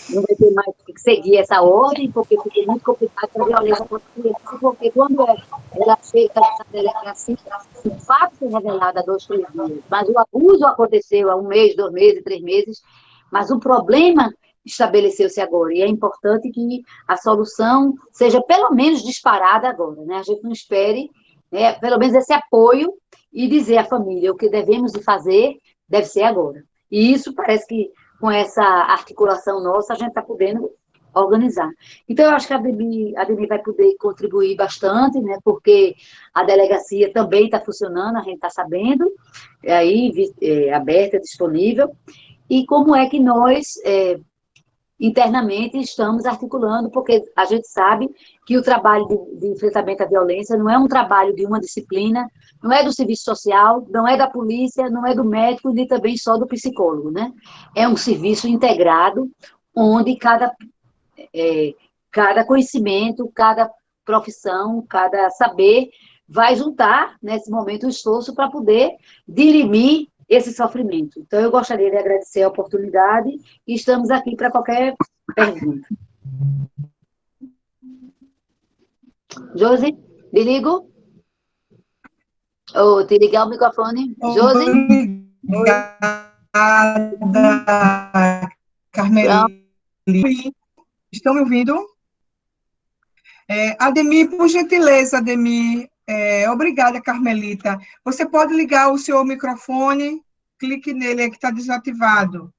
não vai ter mais que seguir essa ordem, porque fica muito complicado para a violência contra a criança, porque quando ela chega nessa delegacia, o fato foi revelado há 2, 3 dias, mas o abuso aconteceu há 1 mês, 2 meses, 3 meses, mas o problema estabeleceu-se agora, e é importante que a solução seja pelo menos disparada agora, né? A gente não espere, pelo menos esse apoio, e dizer à família o que devemos de fazer deve ser agora. E isso parece que com essa articulação nossa a gente está podendo organizar. Então, eu acho que a DEMI vai poder contribuir bastante, né? Porque a delegacia também está funcionando, a gente está sabendo, aí aberta, disponível, e como é que nós internamente estamos articulando, porque a gente sabe que o trabalho de enfrentamento à violência não é um trabalho de uma disciplina, não é do serviço social, não é da polícia, não é do médico, nem também só do psicólogo, né? É um serviço integrado, onde cada conhecimento, cada profissão, cada saber vai juntar, nesse momento, o esforço para poder dirimir esse sofrimento. Então, eu gostaria de agradecer a oportunidade e estamos aqui para qualquer pergunta. Josi, me ligo? Ou te ligar o microfone? Josi? Obrigada, Pronto. Carmelita. Estão me ouvindo? Ademir, por gentileza, Ademir. Obrigada, Carmelita. Você pode ligar o seu microfone? Clique nele, é que está desativado.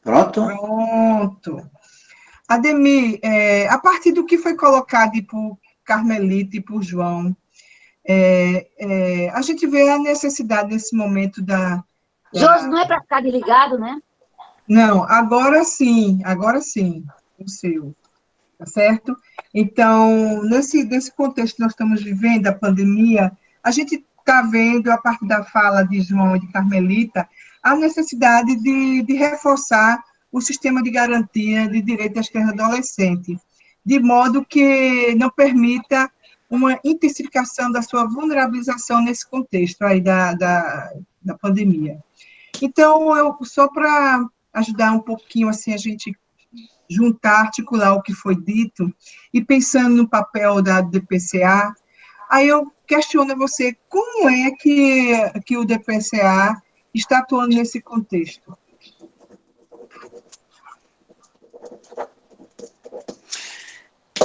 Pronto? Pronto. Ademir, a partir do que foi colocado por Carmelita e por João, a gente vê a necessidade nesse momento Josi, não é para ficar desligado, né? Não, agora sim, o seu, tá certo? Então, nesse contexto que nós estamos vivendo, a pandemia, a gente está vendo, a partir da fala de João e de Carmelita, a necessidade de reforçar o sistema de garantia de direito das crianças e adolescentes, de modo que não permita uma intensificação da sua vulnerabilização nesse contexto aí da pandemia. Então, só para ajudar um pouquinho, assim, a gente juntar, articular o que foi dito, e pensando no papel da DPCA, aí eu questiono a você, como é que o DPCA está atuando nesse contexto?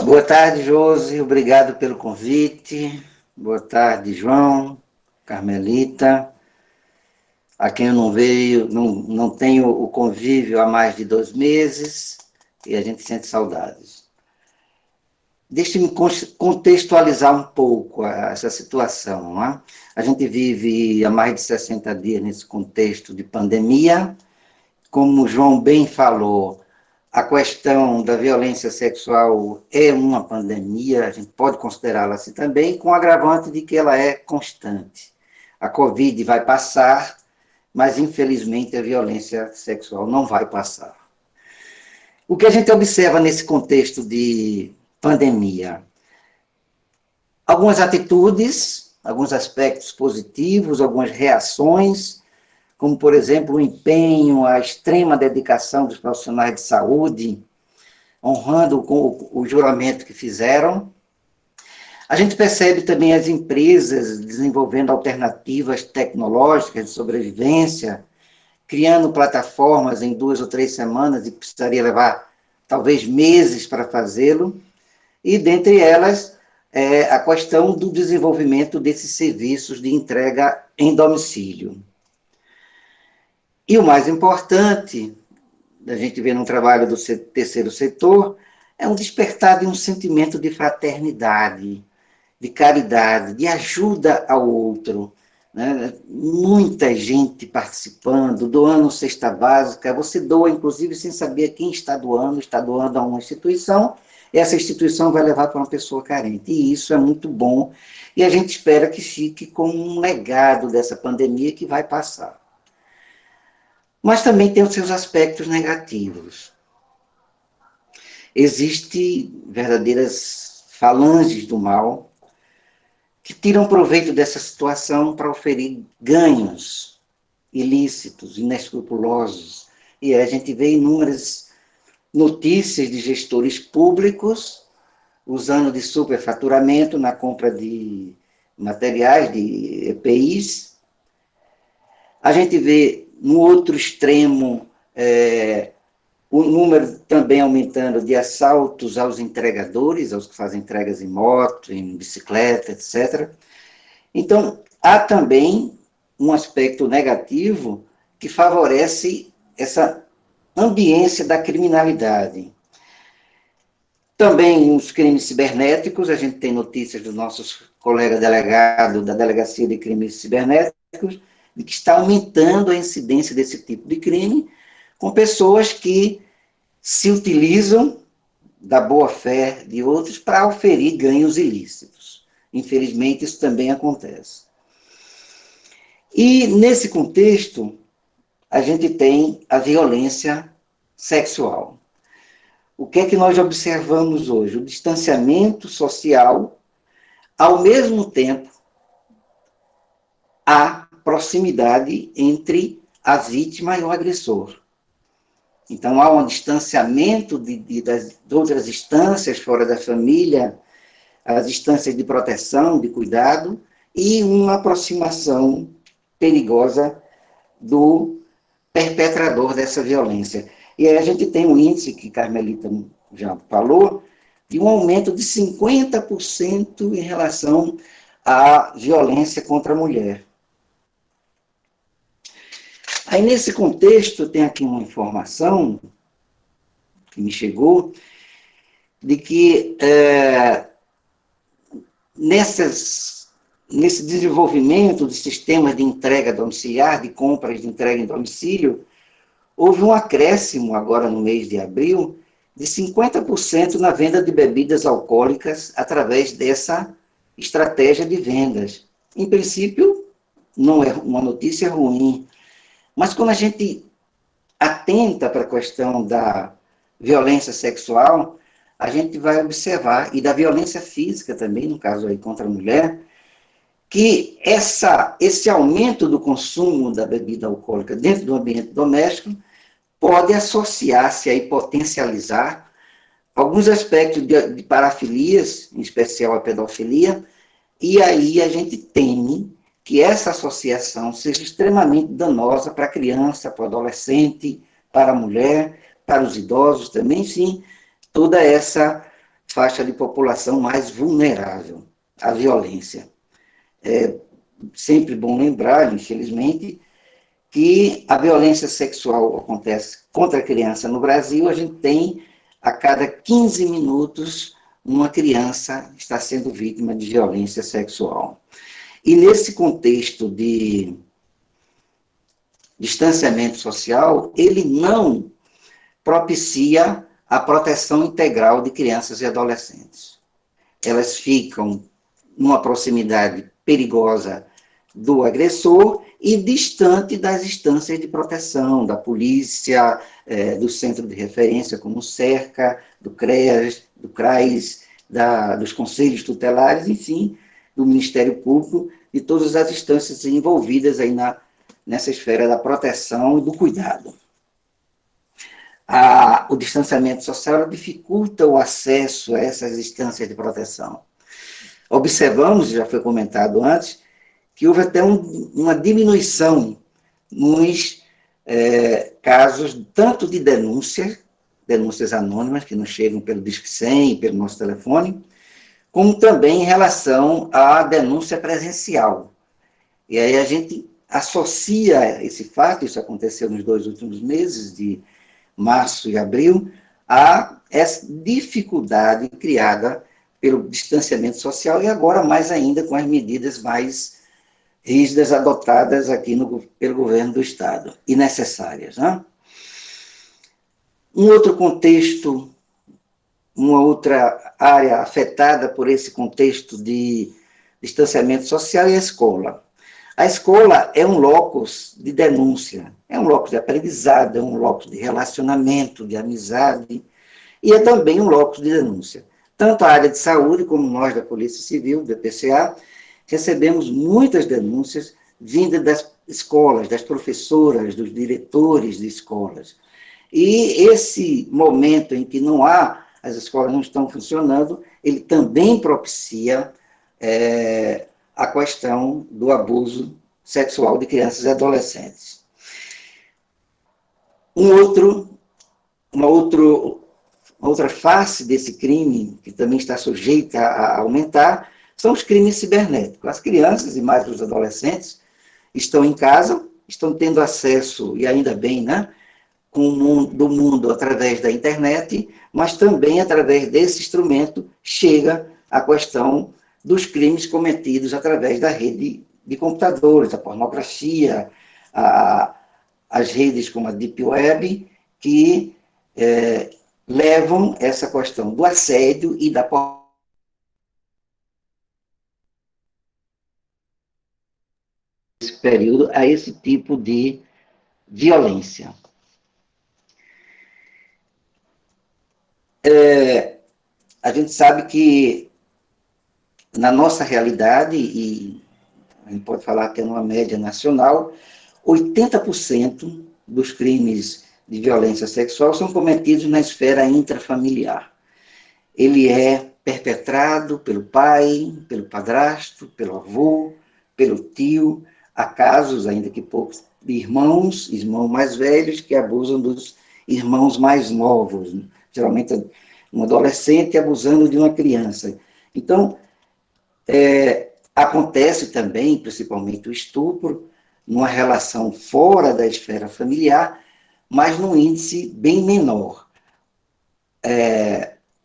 Boa tarde, Josi, obrigado pelo convite. Boa tarde, João, Carmelita, a quem eu não veio, não tenho o convívio há mais de 2 meses, e a gente sente saudades. Deixe-me contextualizar um pouco essa situação. Não é? A gente vive há mais de 60 dias nesse contexto de pandemia. Como o João bem falou, a questão da violência sexual é uma pandemia, a gente pode considerá-la assim também, com o agravante de que ela é constante. A Covid vai passar, mas infelizmente a violência sexual não vai passar. O que a gente observa nesse contexto de pandemia? Algumas atitudes, alguns aspectos positivos, algumas reações, como, por exemplo, o empenho, a extrema dedicação dos profissionais de saúde, honrando o juramento que fizeram. A gente percebe também as empresas desenvolvendo alternativas tecnológicas de sobrevivência, criando plataformas em 2 ou 3 semanas, e precisaria levar talvez meses para fazê-lo, e dentre elas, a questão do desenvolvimento desses serviços de entrega em domicílio. E o mais importante, a gente vê no trabalho do terceiro setor, é um despertar de um sentimento de fraternidade, de caridade, de ajuda ao outro. Né? Muita gente participando, doando cesta básica, você doa, inclusive, sem saber quem está doando a uma instituição, e essa instituição vai levar para uma pessoa carente. E isso é muito bom, e a gente espera que fique como um legado dessa pandemia que vai passar. Mas também tem os seus aspectos negativos. Existem verdadeiras falanges do mal que tiram proveito dessa situação para oferir ganhos ilícitos, inescrupulosos. E a gente vê inúmeras notícias de gestores públicos usando de superfaturamento na compra de materiais, de EPIs. A gente vê, no outro extremo, o número também aumentando de assaltos aos entregadores, aos que fazem entregas em moto, em bicicleta, etc. Então, há também um aspecto negativo que favorece essa ambiência da criminalidade. Também os crimes cibernéticos, a gente tem notícias dos nossos colegas delegados da Delegacia de Crimes Cibernéticos, de que está aumentando a incidência desse tipo de crime, com pessoas que se utilizam da boa-fé de outros para oferir ganhos ilícitos. Infelizmente, isso também acontece. E, nesse contexto, a gente tem a violência sexual. O que é que nós observamos hoje? O distanciamento social, ao mesmo tempo há proximidade entre a vítima e o agressor. Então, há um distanciamento das outras instâncias fora da família, as instâncias de proteção, de cuidado, e uma aproximação perigosa do perpetrador dessa violência. E aí a gente tem um índice, que Carmelita já falou, de um aumento de 50% em relação à violência contra a mulher. Aí, nesse contexto, tem aqui uma informação que me chegou, de que nesse desenvolvimento de sistemas de entrega domiciliar, de compras de entrega em domicílio, houve um acréscimo agora no mês de abril de 50% na venda de bebidas alcoólicas através dessa estratégia de vendas. Em princípio, não é uma notícia ruim, mas quando a gente atenta para a questão da violência sexual, a gente vai observar, e da violência física também, no caso aí contra a mulher, que esse aumento do consumo da bebida alcoólica dentro do ambiente doméstico pode associar-se e potencializar alguns aspectos de parafilias, em especial a pedofilia, e aí a gente teme que essa associação seja extremamente danosa para a criança, para o adolescente, para a mulher, para os idosos também, sim, toda essa faixa de população mais vulnerável à violência. É sempre bom lembrar, infelizmente, que a violência sexual acontece contra a criança no Brasil, a gente tem a cada 15 minutos uma criança está sendo vítima de violência sexual. E nesse contexto de distanciamento social, ele não propicia a proteção integral de crianças e adolescentes. Elas ficam numa proximidade perigosa do agressor e distante das instâncias de proteção, da polícia, do centro de referência, como o CERCA, do CREAS, do CRAIS, dos conselhos tutelares, enfim, do Ministério Público, e todas as instâncias envolvidas aí nessa esfera da proteção e do cuidado. O distanciamento social dificulta o acesso a essas instâncias de proteção. Observamos, já foi comentado antes, que houve até uma diminuição nos casos tanto de denúncias anônimas, que nos chegam pelo Disque 100, pelo nosso telefone, como também em relação à denúncia presencial. E aí a gente associa esse fato, isso aconteceu nos 2 últimos meses, de março e abril, a essa dificuldade criada pelo distanciamento social e agora mais ainda com as medidas mais rígidas adotadas aqui pelo governo do Estado, e necessárias. Né? Um outro contexto, uma outra área afetada por esse contexto de distanciamento social é a escola. A escola é um locus de denúncia, é um locus de aprendizado, é um locus de relacionamento, de amizade, e é também um locus de denúncia. Tanto a área de saúde, como nós da Polícia Civil, da PCA, recebemos muitas denúncias vindas das escolas, das professoras, dos diretores de escolas. E esse momento em que as escolas não estão funcionando, ele também propicia a questão do abuso sexual de crianças e adolescentes. Uma outra face desse crime, que também está sujeita a aumentar, são os crimes cibernéticos. As crianças e mais os adolescentes estão em casa, estão tendo acesso, e ainda bem, né, do mundo através da internet, mas também através desse instrumento chega a questão dos crimes cometidos através da rede de computadores, a pornografia, as redes como a Deep Web, que levam essa questão do assédio e da esse período a esse tipo de violência. A gente sabe que na nossa realidade, e a gente pode falar que é uma média nacional, 80% dos crimes de violência sexual são cometidos na esfera intrafamiliar. Ele é perpetrado pelo pai, pelo padrasto, pelo avô, pelo tio. Há casos, ainda que poucos, de irmãos mais velhos que abusam dos irmãos mais novos, geralmente um adolescente abusando de uma criança. Então, acontece também, principalmente o estupro, numa relação fora da esfera familiar, mas num índice bem menor.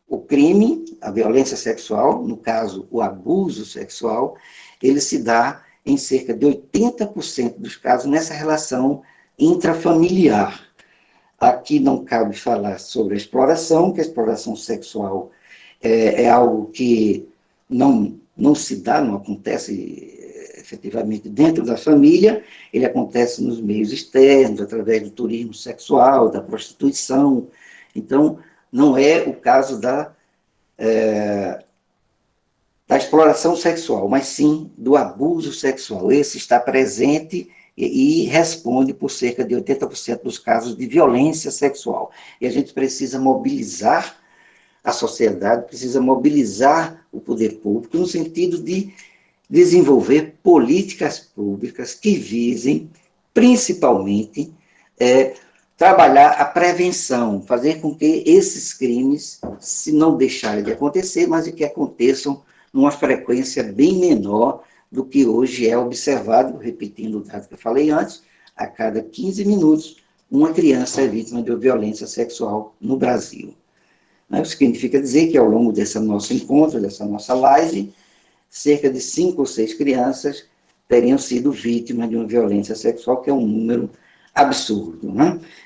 O crime, a violência sexual, no caso, o abuso sexual, ele se dá em cerca de 80% dos casos nessa relação intrafamiliar. Aqui não cabe falar sobre a exploração, que a exploração sexual é algo que não se dá, não acontece efetivamente dentro da família, ele acontece nos meios externos, através do turismo sexual, da prostituição. Então, não é o caso da exploração sexual, mas sim do abuso sexual. Esse está presente e responde por cerca de 80% dos casos de violência sexual. E a gente precisa mobilizar a sociedade, precisa mobilizar o poder público no sentido de desenvolver políticas públicas que visem, principalmente, trabalhar a prevenção, fazer com que esses crimes, se não deixarem de acontecer, mas que aconteçam numa frequência bem menor do que hoje é observado, repetindo o dado que eu falei antes, a cada 15 minutos, uma criança é vítima de violência sexual no Brasil. Isso significa dizer que ao longo desse nosso encontro, dessa nossa live, cerca de 5 ou 6 crianças teriam sido vítimas de uma violência sexual, que é um número absurdo.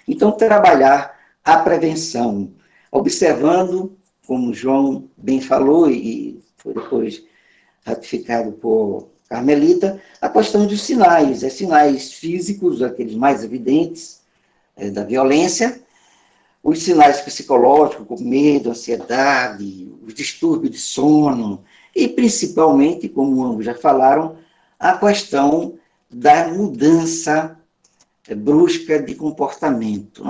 Então, trabalhar a prevenção, observando, como o João bem falou, e foi depois ratificado por Carmelita, a questão dos sinais, sinais físicos, aqueles mais evidentes da violência, os sinais psicológicos, como medo, ansiedade, os distúrbios de sono, e principalmente, como ambos já falaram, a questão da mudança brusca de comportamento.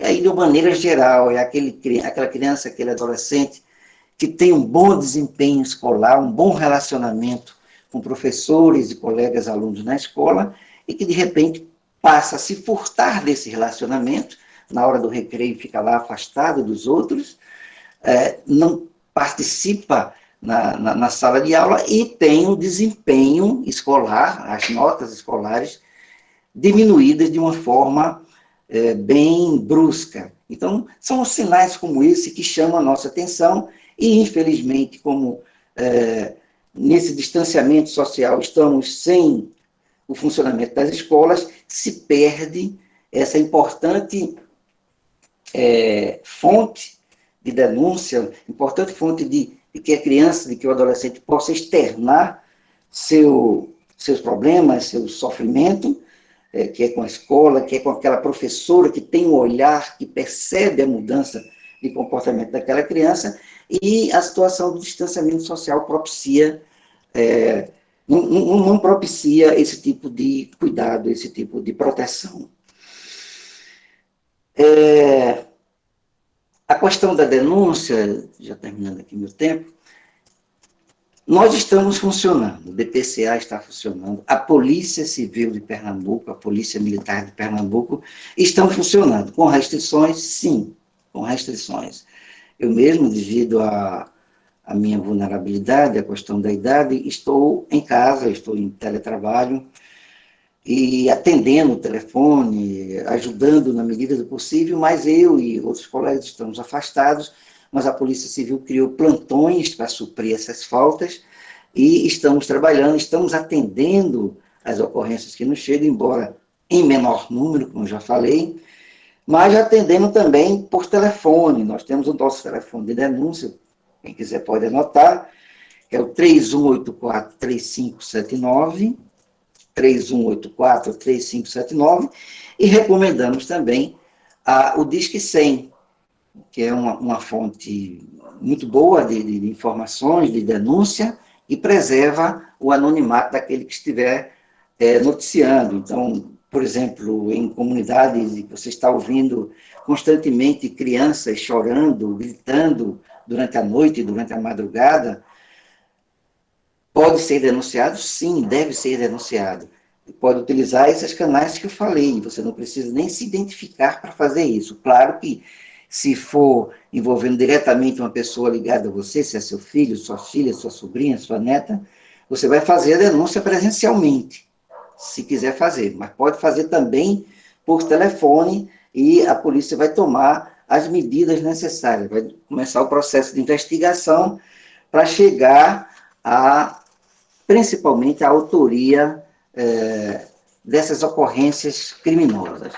Aí, de uma maneira geral, é aquela criança, aquele adolescente que tem um bom desempenho escolar, um bom relacionamento com professores e colegas alunos na escola, e que, de repente, passa a se furtar desse relacionamento, na hora do recreio fica lá afastado dos outros, não participa na sala de aula e tem um desempenho escolar, as notas escolares, diminuídas de uma forma bem brusca. Então, são os sinais como esse que chamam a nossa atenção e, infelizmente, como nesse distanciamento social estamos sem o funcionamento das escolas, se perde essa importante fonte de denúncia, importante fonte de que a criança, de que o adolescente possa externar seus problemas, seu sofrimento, que é com a escola, que é com aquela professora que tem um olhar, que percebe a mudança de comportamento daquela criança, e a situação do distanciamento social propicia, não propicia esse tipo de cuidado, esse tipo de proteção. A questão da denúncia, já terminando aqui meu tempo, nós estamos funcionando, o DPCA está funcionando, a Polícia Civil de Pernambuco, a Polícia Militar de Pernambuco estão funcionando, com restrições, sim, com restrições. Eu mesmo, devido à minha vulnerabilidade, à questão da idade, estou em casa, estou em teletrabalho, e atendendo o telefone, ajudando na medida do possível, mas eu e outros colegas estamos afastados, mas a Polícia Civil criou plantões para suprir essas faltas, e estamos trabalhando, estamos atendendo as ocorrências que nos chegam, embora em menor número, como já falei, mas atendendo também por telefone. Nós temos o nosso telefone de denúncia, quem quiser pode anotar, que é o 3184-3579, 3184-3579, e recomendamos também o Disque 100, que é uma fonte muito boa de informações, de denúncia, e preserva o anonimato daquele que estiver noticiando. Então, por exemplo, em comunidades que você está ouvindo constantemente crianças chorando, gritando durante a noite, durante a madrugada, pode ser denunciado? Sim, deve ser denunciado. Pode utilizar esses canais que eu falei, você não precisa nem se identificar para fazer isso. Claro que, se for envolvendo diretamente uma pessoa ligada a você, se é seu filho, sua filha, sua sobrinha, sua neta, você vai fazer a denúncia presencialmente, se quiser fazer, mas pode fazer também por telefone e a polícia vai tomar as medidas necessárias, vai começar o processo de investigação para chegar a, principalmente, a autoria dessas ocorrências criminosas.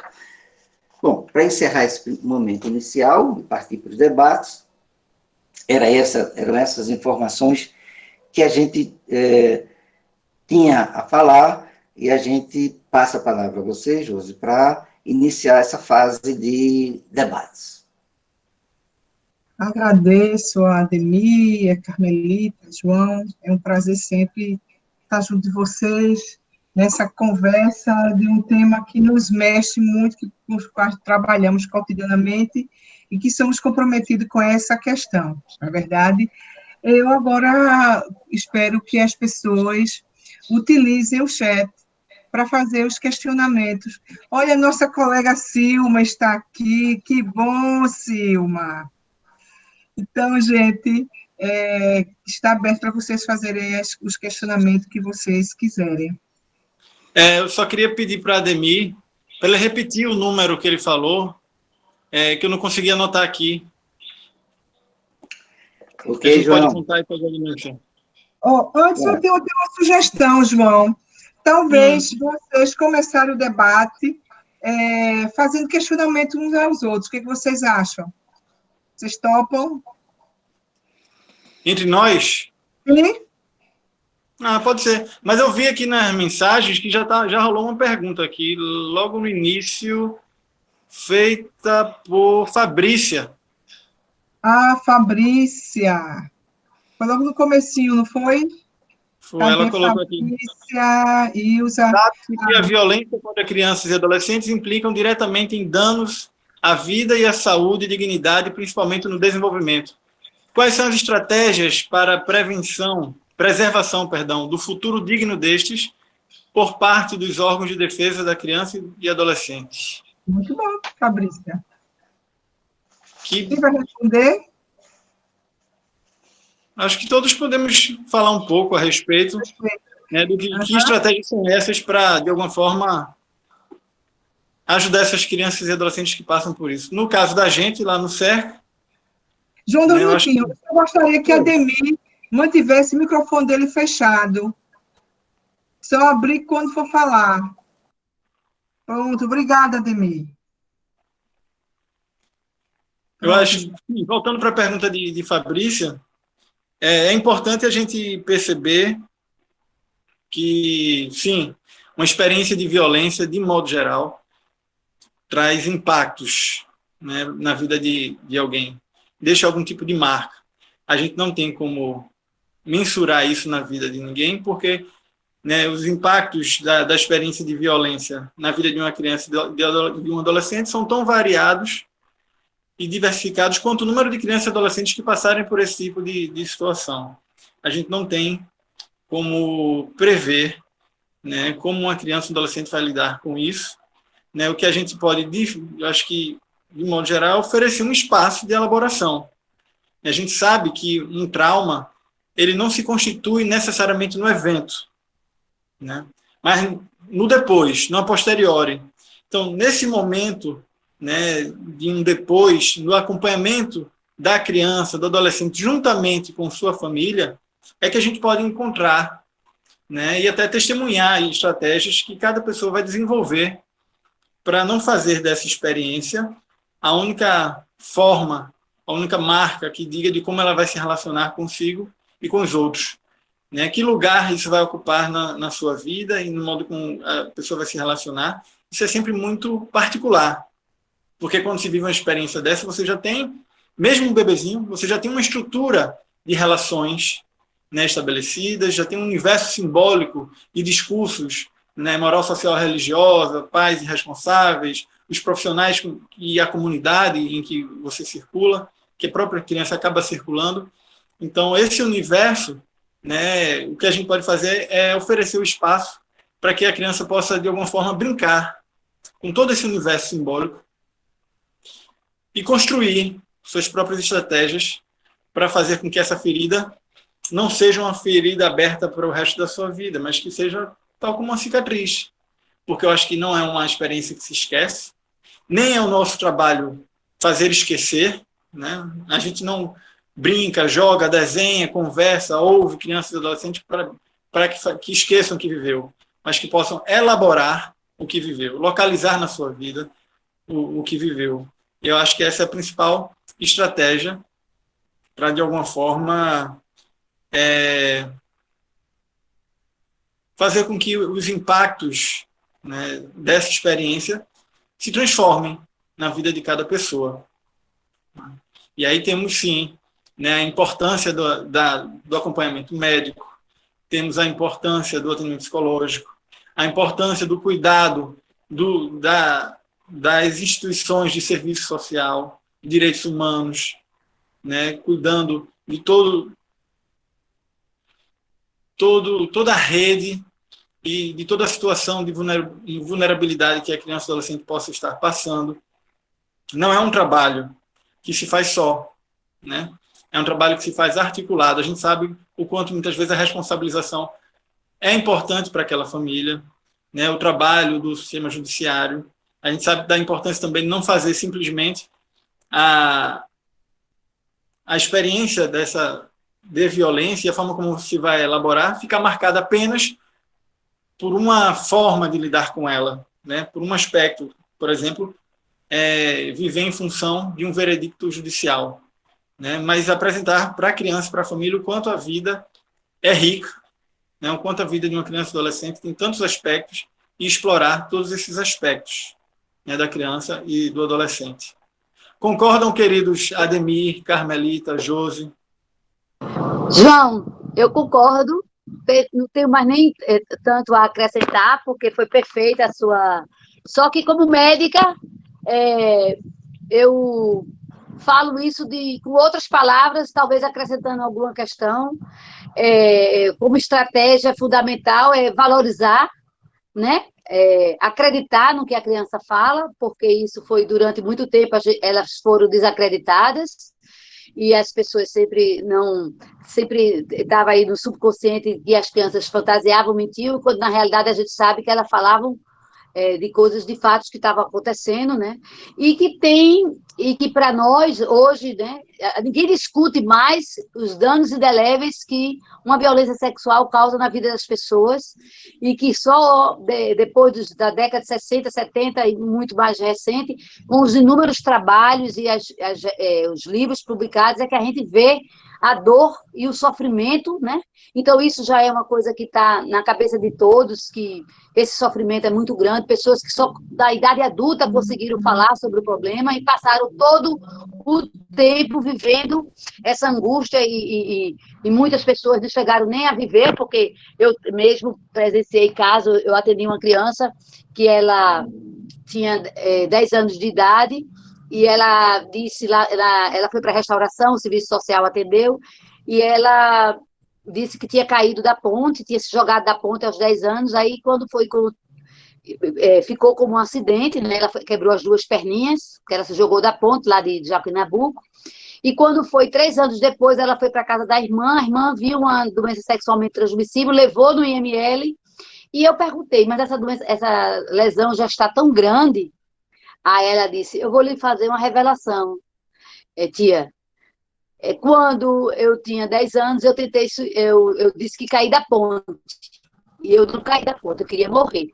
Bom, para encerrar esse momento inicial e partir para os debates, eram essas informações que a gente tinha a falar, e a gente passa a palavra a você, Josi, para iniciar essa fase de debates. Agradeço a Ademir, a Carmelita, João, é um prazer sempre estar junto de vocês, nessa conversa de um tema que nos mexe muito, com os quais trabalhamos cotidianamente e que somos comprometidos com essa questão. Na verdade, eu agora espero que as pessoas utilizem o chat para fazer os questionamentos. Olha, nossa colega Silma está aqui, que bom, Silma! Então, gente, está aberto para vocês fazerem os questionamentos que vocês quiserem. Eu só queria pedir para a Ademir, para ele repetir o número que ele falou, que eu não consegui anotar aqui. Ok, a gente João. pode contar e fazer a dimensão. Antes, eu tenho uma sugestão, João. Talvez vocês começarem o debate fazendo questionamento uns aos outros. O que vocês acham? Vocês topam? Entre nós? Sim? Pode ser. Mas eu vi aqui nas mensagens que já rolou uma pergunta aqui, logo no início, feita por Fabrícia. Fabrícia. Foi logo no comecinho, não foi? Foi, ela colocou aqui. Fabrícia, Ilza. Sabe-se que a violência contra crianças e adolescentes implicam diretamente em danos à vida e à saúde e dignidade, principalmente no desenvolvimento. Quais são as estratégias para preservação do futuro digno destes por parte dos órgãos de defesa da criança e adolescente? Muito bom, Fabrícia. Quem vai responder? Acho que todos podemos falar um pouco a respeito, né, do que estratégias são essas para, de alguma forma, ajudar essas crianças e adolescentes que passam por isso. No caso da gente, lá no CERC... João, um minutinho. Eu gostaria que a Ademir mantivesse o microfone dele fechado. Só abrir quando for falar. Pronto, obrigada, Ademir. Eu acho, voltando para a pergunta de Fabrícia, é importante a gente perceber que, sim, uma experiência de violência, de modo geral, traz impactos, né, na vida de alguém, deixa algum tipo de marca. A gente não tem como mensurar isso na vida de ninguém, porque, né, os impactos da experiência de violência na vida de uma criança e de um adolescente são tão variados e diversificados quanto o número de crianças e adolescentes que passarem por esse tipo de situação. A gente não tem como prever, né, como uma criança ou adolescente vai lidar com isso. Né, o que a gente pode, eu acho que, de modo geral, oferecer um espaço de elaboração. A gente sabe que um trauma ele não se constitui necessariamente no evento, né, mas no depois, no a posteriori. Então, nesse momento, né, de um depois, no acompanhamento da criança, do adolescente, juntamente com sua família, é que a gente pode encontrar, né, e até testemunhar estratégias que cada pessoa vai desenvolver para não fazer dessa experiência a única forma, a única marca que diga de como ela vai se relacionar consigo e com os outros. Né? Que lugar isso vai ocupar na sua vida e no modo como a pessoa vai se relacionar. Isso é sempre muito particular. Porque quando se vive uma experiência dessa, você já tem, mesmo um bebezinho, você já tem uma estrutura de relações né, estabelecidas, já tem um universo simbólico e discursos, né, moral, social, religiosa, pais irresponsáveis, os profissionais e a comunidade em que você circula, que a própria criança acaba circulando. Então, esse universo, né, o que a gente pode fazer é oferecer o espaço para que a criança possa, de alguma forma, brincar com todo esse universo simbólico e construir suas próprias estratégias para fazer com que essa ferida não seja uma ferida aberta para o resto da sua vida, mas que seja tal como uma cicatriz. Porque eu acho que não é uma experiência que se esquece, nem é o nosso trabalho fazer esquecer, né? A gente não brinca, joga, desenha, conversa, ouve crianças e adolescentes para que esqueçam o que viveu, mas que possam elaborar o que viveu, localizar na sua vida o que viveu. Eu acho que essa é a principal estratégia para, de alguma forma, fazer com que os impactos, né, dessa experiência se transformem na vida de cada pessoa. E aí temos, sim, né, a importância do acompanhamento médico, temos a importância do atendimento psicológico, a importância do cuidado das instituições de serviço social, direitos humanos, né, cuidando de toda a rede e de toda a situação de vulnerabilidade que a criança e adolescente possa estar passando. Não é um trabalho que se faz só, né? É um trabalho que se faz articulado. A gente sabe o quanto, muitas vezes, a responsabilização é importante para aquela família, né? O trabalho do sistema judiciário. A gente sabe da importância também de não fazer simplesmente a experiência de violência e a forma como se vai elaborar ficar marcada apenas por uma forma de lidar com ela, né? Por um aspecto, por exemplo, viver em função de um veredicto judicial, né? Mas apresentar para a criança e para a família o quanto a vida é rica, né? O quanto a vida de uma criança e adolescente tem tantos aspectos e explorar todos esses aspectos, né, da criança e do adolescente. Concordam, queridos Ademir, Carmelita, Josi? João, eu concordo, não tenho mais nem tanto a acrescentar, porque foi perfeita a sua... Só que, como médica, eu falo isso com outras palavras, talvez acrescentando alguma questão. Como estratégia fundamental é valorizar, né? Acreditar no que a criança fala, porque isso foi durante muito tempo, elas foram desacreditadas, e as pessoas sempre estava aí no subconsciente que as crianças fantasiavam, mentiam, quando na realidade a gente sabe que elas falavam de coisas, de fatos que estavam acontecendo, né? E que para nós, hoje, né, ninguém discute mais os danos indeléveis que uma violência sexual causa na vida das pessoas, e que só depois da década de 60, 70 e muito mais recente, com os inúmeros trabalhos e os livros publicados, é que a gente vê a dor e o sofrimento, né? Então, isso já é uma coisa que está na cabeça de todos, que esse sofrimento é muito grande, pessoas que só da idade adulta conseguiram falar sobre o problema e passaram todo o tempo vivendo essa angústia, e muitas pessoas não chegaram nem a viver, porque eu mesmo presenciei caso, eu atendi uma criança que ela tinha 10 anos de idade, e ela disse lá, ela foi para a restauração, o serviço social atendeu, e ela disse que tinha caído da ponte, tinha se jogado da ponte aos 10 anos, aí quando ficou como um acidente, né? Ela quebrou as duas perninhas, porque ela se jogou da ponte lá de Jaquinabuco, e quando foi 3 anos depois, ela foi para a casa da irmã, a irmã viu uma doença sexualmente transmissível, levou no IML, e eu perguntei, mas essa lesão já está tão grande? Aí ela disse, eu vou lhe fazer uma revelação, tia. Quando eu tinha 10 anos, eu disse que caí da ponte. E eu não caí da ponte, eu queria morrer.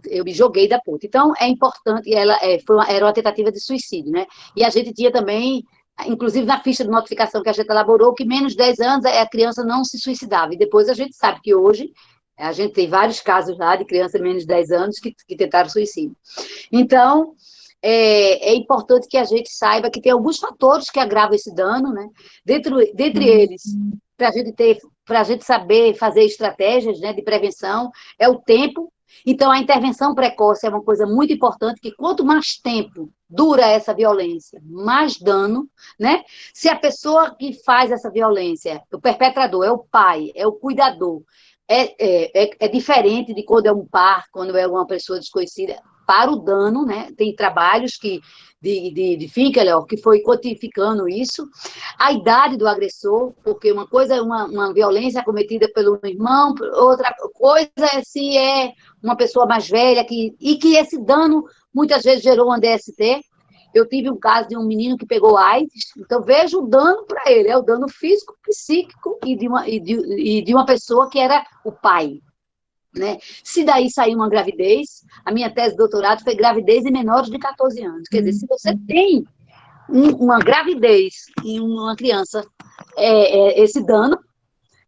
Eu me joguei da ponte. Então, é importante, e era uma tentativa de suicídio, né? E a gente tinha também, inclusive na ficha de notificação que a gente elaborou, que menos de 10 anos a criança não se suicidava. E depois a gente sabe que hoje, a gente tem vários casos lá de crianças de menos de 10 anos que tentaram suicídio. Então, é importante que a gente saiba que tem alguns fatores que agravam esse dano, né? Dentre eles, para a gente saber fazer estratégias, né, de prevenção, é o tempo. Então, a intervenção precoce é uma coisa muito importante, que quanto mais tempo dura essa violência, mais dano, né? Se a pessoa que faz essa violência, o perpetrador, é o pai, é o cuidador, é diferente de quando é um par, quando é uma pessoa desconhecida, para o dano, né? Tem trabalhos de Finkelhor que foi quantificando isso, a idade do agressor, porque uma coisa é uma violência cometida pelo irmão, outra coisa é se é uma pessoa mais velha, e que esse dano muitas vezes gerou uma DST. Eu tive um caso de um menino que pegou AIDS, então vejo o dano para ele, é o dano físico, psíquico e de uma pessoa que era o pai. Né? Se daí sair uma gravidez, a minha tese de doutorado foi gravidez em menores de 14 anos. Quer dizer, se você tem uma gravidez em uma criança, esse dano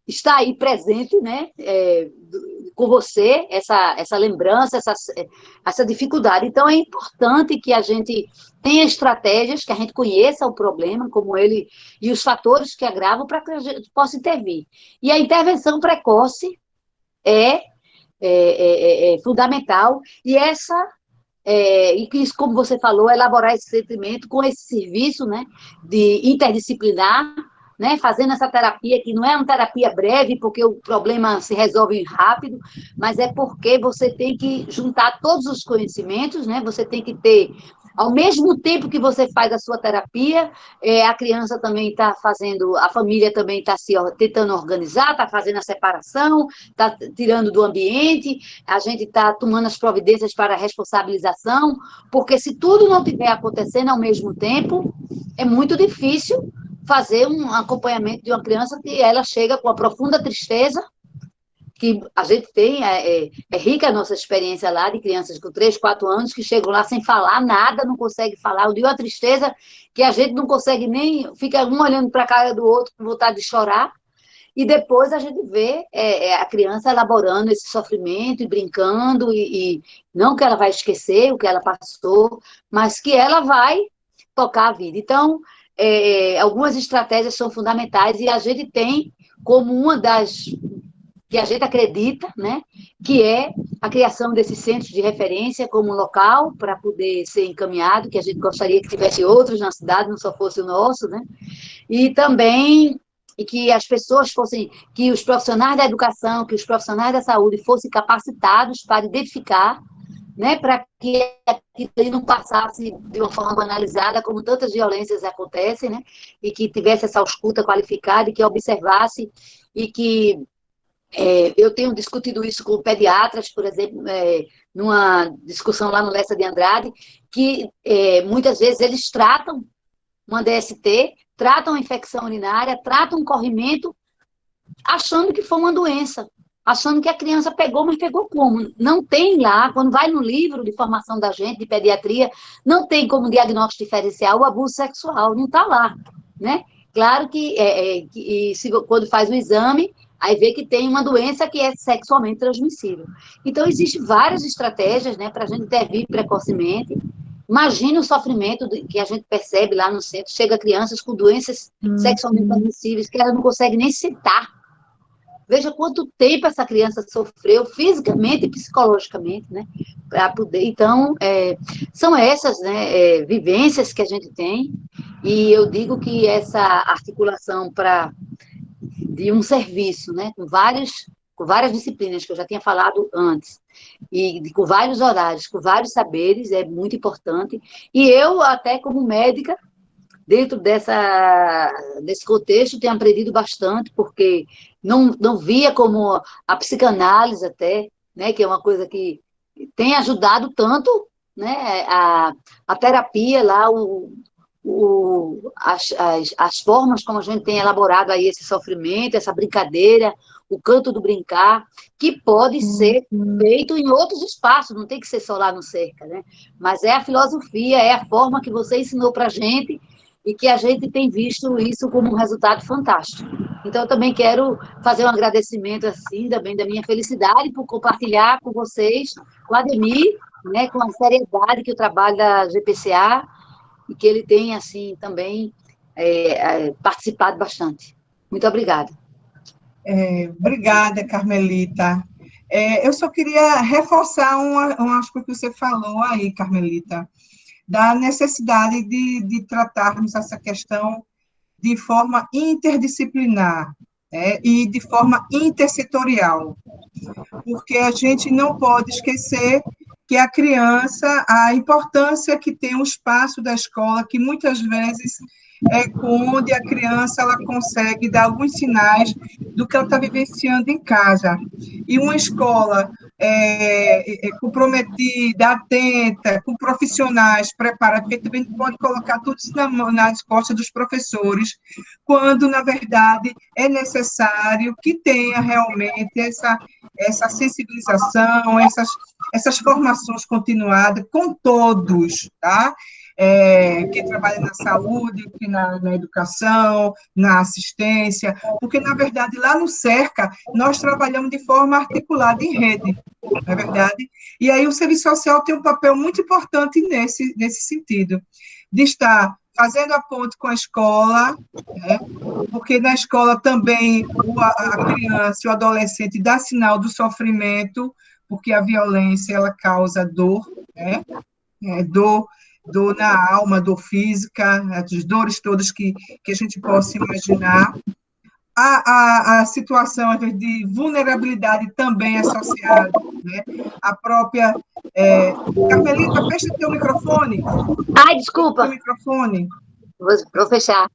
está aí presente, né, com você, essa lembrança, essa dificuldade. Então, é importante que a gente tenha estratégias, que a gente conheça o problema, como ele, e os fatores que agravam, para que a gente possa intervir. E a intervenção precoce é fundamental, e que isso, como você falou, elaborar esse sentimento com esse serviço, né, de interdisciplinar, né, fazendo essa terapia, que não é uma terapia breve, porque o problema se resolve rápido, mas é porque você tem que juntar todos os conhecimentos, né, você tem que ter, ao mesmo tempo que você faz a sua terapia, a criança também está fazendo, a família também está se tentando organizar, está fazendo a separação, está tirando do ambiente, a gente está tomando as providências para a responsabilização, porque se tudo não estiver acontecendo ao mesmo tempo, é muito difícil fazer um acompanhamento de uma criança que ela chega com a profunda tristeza, que a gente tem, é rica a nossa experiência lá, de crianças com 3, 4 anos, que chegam lá sem falar nada, não conseguem falar, de uma tristeza que a gente não consegue nem, fica um olhando para a cara do outro com vontade de chorar, e depois a gente vê a criança elaborando esse sofrimento e brincando, e não que ela vai esquecer o que ela passou, mas que ela vai tocar a vida. Então, algumas estratégias são fundamentais, e a gente tem como uma das que a gente acredita, né, que é a criação desses centros de referência como local para poder ser encaminhado, que a gente gostaria que tivesse outros na cidade, não só fosse o nosso, né, e também que as pessoas fossem, que os profissionais da educação, que os profissionais da saúde fossem capacitados para identificar, né, para que aquilo não passasse de uma forma banalizada, como tantas violências acontecem, né, e que tivesse essa escuta qualificada, e que observasse, e que eu tenho discutido isso com pediatras, por exemplo, numa discussão lá no Lessa de Andrade, que muitas vezes eles tratam uma DST, tratam a infecção urinária, tratam um corrimento, achando que foi uma doença, achando que a criança pegou, mas pegou como? Não tem lá, quando vai no livro de formação da gente, de pediatria, não tem como diagnóstico diferencial o abuso sexual, não está lá, né? Claro que, quando faz o exame, aí vê que tem uma doença que é sexualmente transmissível. Então, existem várias estratégias, né, para a gente intervir precocemente. Imagina o sofrimento que a gente percebe lá no centro. Chega crianças com doenças sexualmente transmissíveis que ela não consegue nem sentar. Veja quanto tempo essa criança sofreu fisicamente e psicologicamente, né? Para poder. Então, são essas, né, vivências que a gente tem, e eu digo que essa articulação de um serviço, né, com várias disciplinas que eu já tinha falado antes, e com vários horários, com vários saberes, é muito importante. E eu, até como médica, dentro desse contexto, tenho aprendido bastante, porque não via como a psicanálise até, né, que é uma coisa que tem ajudado tanto, né, a terapia lá, as formas como a gente tem elaborado aí esse sofrimento, essa brincadeira, o canto do brincar, que pode ser feito em outros espaços, não tem que ser só lá no cerca, né? Mas é a filosofia, é a forma que você ensinou para a gente, e que a gente tem visto isso como um resultado fantástico. Então, eu também quero fazer um agradecimento, assim, também da minha felicidade por compartilhar com vocês, com o Ademir, né, com a seriedade que o trabalho da GPCA, e que ele tem, assim, também participado bastante. Muito obrigada. Obrigada, Carmelita. Eu só queria reforçar um aspecto que você falou aí, Carmelita, da necessidade de tratarmos essa questão de forma interdisciplinar, né, e de forma intersetorial, porque a gente não pode esquecer que a criança, a importância que tem o espaço da escola, que muitas vezes é onde a criança ela consegue dar alguns sinais do que ela está vivenciando em casa. E uma escola comprometida, atenta, com profissionais preparados, porque também pode colocar tudo isso nas costas dos professores, quando, na verdade, é necessário que tenha realmente essa sensibilização, essas formações continuadas com todos, tá? Quem trabalha na saúde, que na educação, na assistência, porque, na verdade, lá no Cerca, nós trabalhamos de forma articulada em rede, não é verdade? E aí o serviço social tem um papel muito importante nesse sentido, de estar fazendo a ponte com a escola, né? Porque na escola também a criança e o adolescente dá sinal do sofrimento, porque a violência ela causa dor, né? Dor na alma, dor física, as dores todas que a gente possa imaginar. A situação, às vezes, de vulnerabilidade também associada, né? A própria... Carmelita, fecha teu microfone. Ai, Fecha teu desculpa. microfone. Vou fechar.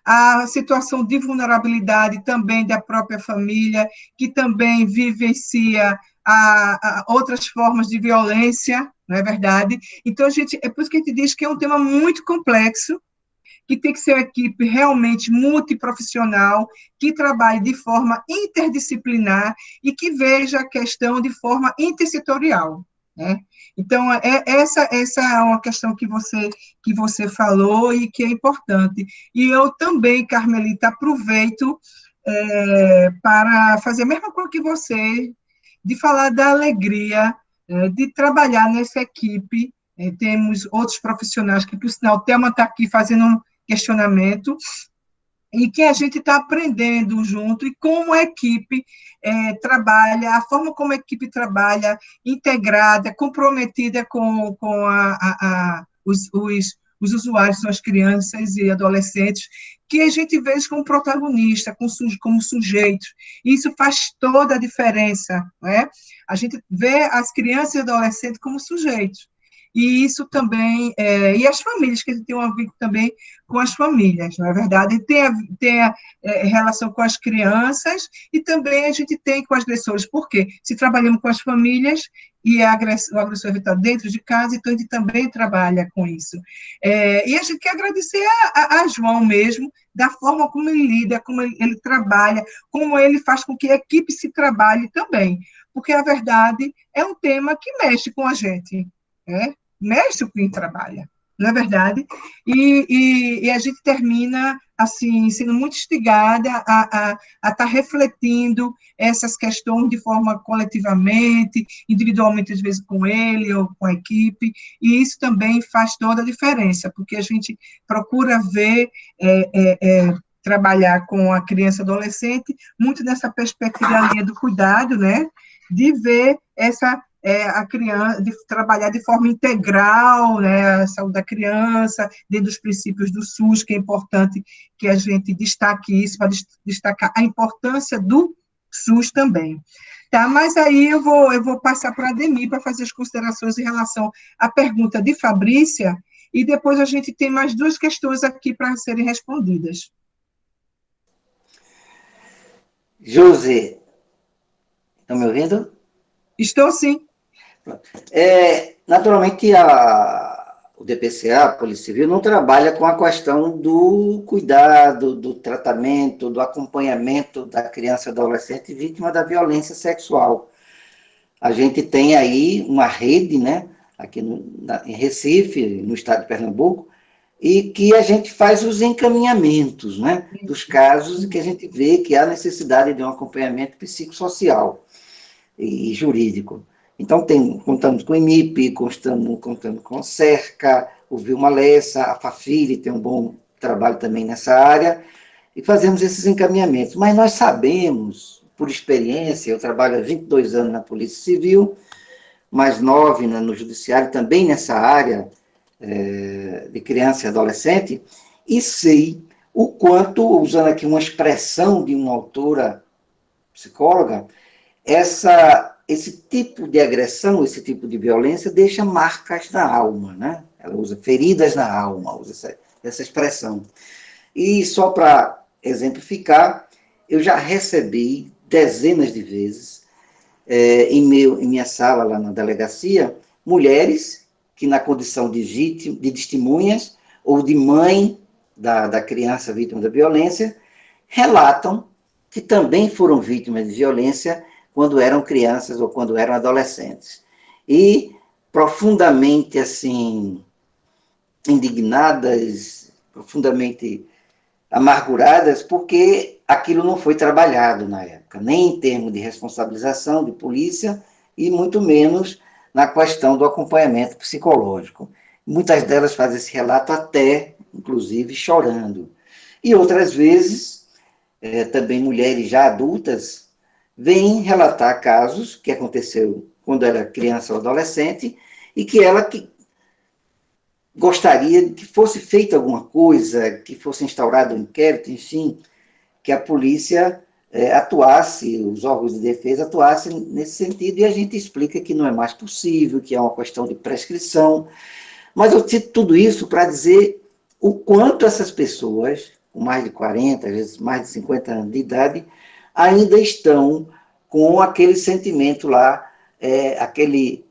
A situação de vulnerabilidade também da própria família, que também vivencia outras formas de violência, não é verdade? Então, é por isso que a gente diz que é um tema muito complexo, que tem que ser uma equipe realmente multiprofissional, que trabalhe de forma interdisciplinar e que veja a questão de forma intersetorial, né? Então, essa é uma questão que você falou e que é importante. E eu também, Carmelita, aproveito para fazer a mesma coisa que você, de falar da alegria de trabalhar nessa equipe. Temos outros profissionais que, por sinal, o Thelma está aqui fazendo um questionamento, e que a gente está aprendendo junto, e como a equipe trabalha, a forma como a equipe trabalha, integrada, comprometida com os usuários, são as crianças e adolescentes, que a gente vê como protagonista, como sujeitos. Isso faz toda a diferença, não é? A gente vê as crianças e adolescentes como sujeitos. E isso também, e as famílias, que a gente tem um vínculo também com as famílias, não é verdade? Tem a relação com as crianças e também a gente tem com as agressores. Por quê? Se trabalhamos com as famílias e o agressor está dentro de casa, então a gente também trabalha com isso. E a gente quer agradecer a João mesmo, da forma como ele lida, como ele trabalha, como ele faz com que a equipe se trabalhe também, porque a verdade é um tema que mexe com a gente, né? Mexe com quem trabalha, não é verdade? E a gente termina, assim, sendo muito instigada a estar refletindo essas questões de forma coletivamente, individualmente, às vezes, com ele ou com a equipe, e isso também faz toda a diferença, porque a gente procura ver, trabalhar com a criança e adolescente, muito nessa perspectiva da linha do cuidado, né? De ver a criança, de trabalhar de forma integral, né, a saúde da criança, dentro dos princípios do SUS, que é importante que a gente destaque isso, para destacar a importância do SUS também. Tá, mas aí eu vou passar para a Ademir para fazer as considerações em relação à pergunta de Fabrícia, e depois a gente tem mais duas questões aqui para serem respondidas. Josi, estão me ouvindo? Estou sim. Naturalmente, o DPCA, a Polícia Civil, não trabalha com a questão do cuidado, do tratamento, do acompanhamento da criança e adolescente vítima da violência sexual. A gente tem aí uma rede, né, aqui em Recife, no estado de Pernambuco, e que a gente faz os encaminhamentos, né, dos casos que a gente vê que há necessidade de um acompanhamento psicossocial e jurídico. Então, contamos com o IMIP, contando com o CERCA, o Vilma Lessa, a Fafiri tem um bom trabalho também nessa área, e fazemos esses encaminhamentos. Mas nós sabemos, por experiência, eu trabalho há 22 anos na Polícia Civil, mais 9 no Judiciário, também nessa área de criança e adolescente, e sei o quanto, usando aqui uma expressão de uma autora psicóloga, esse tipo de agressão, esse tipo de violência deixa marcas na alma, né? Ela usa feridas na alma, usa essa expressão. E só para exemplificar, eu já recebi dezenas de vezes, em minha sala lá na delegacia, mulheres que na condição de testemunhas ou de mãe da criança vítima da violência, relatam que também foram vítimas de violência quando eram crianças ou quando eram adolescentes. E profundamente, assim, indignadas, profundamente amarguradas, porque aquilo não foi trabalhado na época, nem em termos de responsabilização de polícia, e muito menos na questão do acompanhamento psicológico. Muitas delas fazem esse relato até, inclusive, chorando. E outras vezes, também mulheres já adultas, vêm relatar casos que aconteceu quando era criança ou adolescente, e que ela gostaria que fosse feita alguma coisa, que fosse instaurado um inquérito, enfim, que a polícia atuasse, os órgãos de defesa atuassem nesse sentido, e a gente explica que não é mais possível, que é uma questão de prescrição. Mas eu cito tudo isso para dizer o quanto essas pessoas, com mais de 40, às vezes mais de 50 anos de idade, ainda estão com aquele sentimento lá, aquele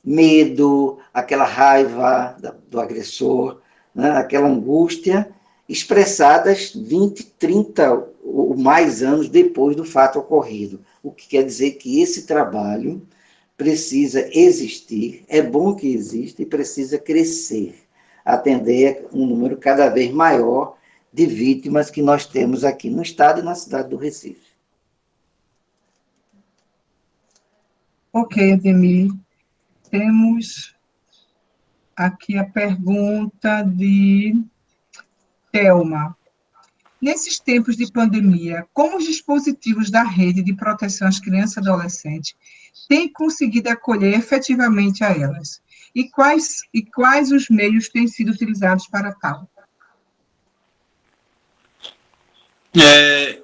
medo, aquela raiva do agressor, né, aquela angústia, expressadas 20, 30 ou mais anos depois do fato ocorrido. O que quer dizer que esse trabalho precisa existir, é bom que exista e precisa crescer, atender um número cada vez maior de vítimas que nós temos aqui no estado e na cidade do Recife. Ok, Ademir. Temos aqui a pergunta de Thelma. Nesses tempos de pandemia, como os dispositivos da rede de proteção às crianças e adolescentes têm conseguido acolher efetivamente a elas? E quais os meios têm sido utilizados para tal?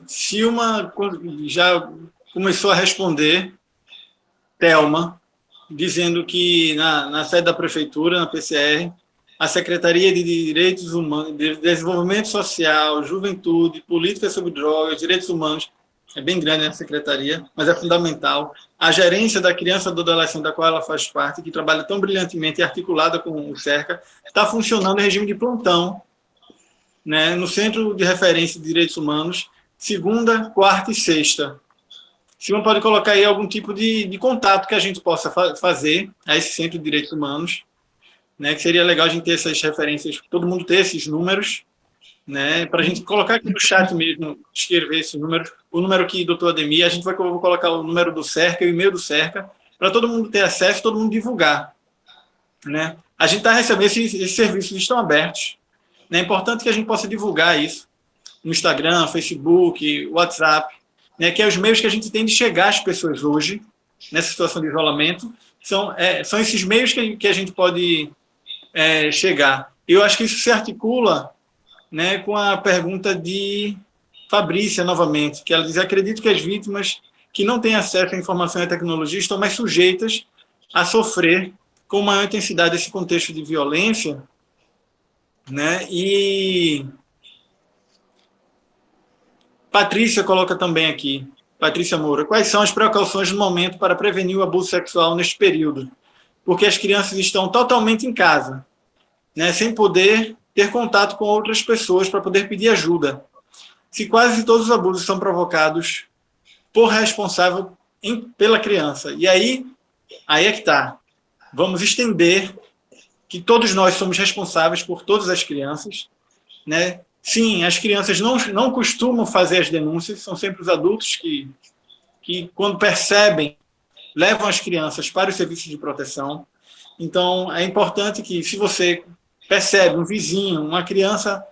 Silma já começou a responder, Thelma, dizendo que na sede da prefeitura, na PCR, a Secretaria de Direitos Humanos, de Desenvolvimento Social, Juventude, Política sobre Drogas, Direitos Humanos, é bem grande a secretaria, mas é fundamental. A gerência da criança e do adolescente, da qual ela faz parte, que trabalha tão brilhantemente e articulada com o CERCA, está funcionando em regime de plantão, né, no Centro de Referência de Direitos Humanos, segunda, quarta e sexta. Silma pode colocar aí algum tipo de contato que a gente possa fazer a esse Centro de Direitos Humanos, né, que seria legal a gente ter essas referências, todo mundo ter esses números, né, para a gente colocar aqui no chat mesmo, escrever esses números, o número que doutor Ademir, a gente vai colocar o número do CERCA e o e-mail do CERCA, para todo mundo ter acesso, todo mundo divulgar. Né? A gente está recebendo, esses serviços estão abertos, né, é importante que a gente possa divulgar isso no Instagram, Facebook, WhatsApp, né, que é os meios que a gente tem de chegar às pessoas hoje, nessa situação de isolamento, são esses meios que a gente pode chegar. Eu acho que isso se articula, né, com a pergunta de Fabrícia, novamente, que ela diz: acredito que as vítimas que não têm acesso à informação e à tecnologia estão mais sujeitas a sofrer com maior intensidade esse contexto de violência, né? E Patrícia coloca também aqui, Patrícia Moura, quais são as precauções no momento para prevenir o abuso sexual neste período? Porque as crianças estão totalmente em casa, né, sem poder ter contato com outras pessoas para poder pedir ajuda. Se quase todos os abusos são provocados por responsável pela criança. E aí é que está. Vamos estender que todos nós somos responsáveis por todas as crianças, né? Sim, as crianças não costumam fazer as denúncias, são sempre os adultos que quando percebem, levam as crianças para os serviços de proteção. Então, é importante que, se você percebe um vizinho, uma criança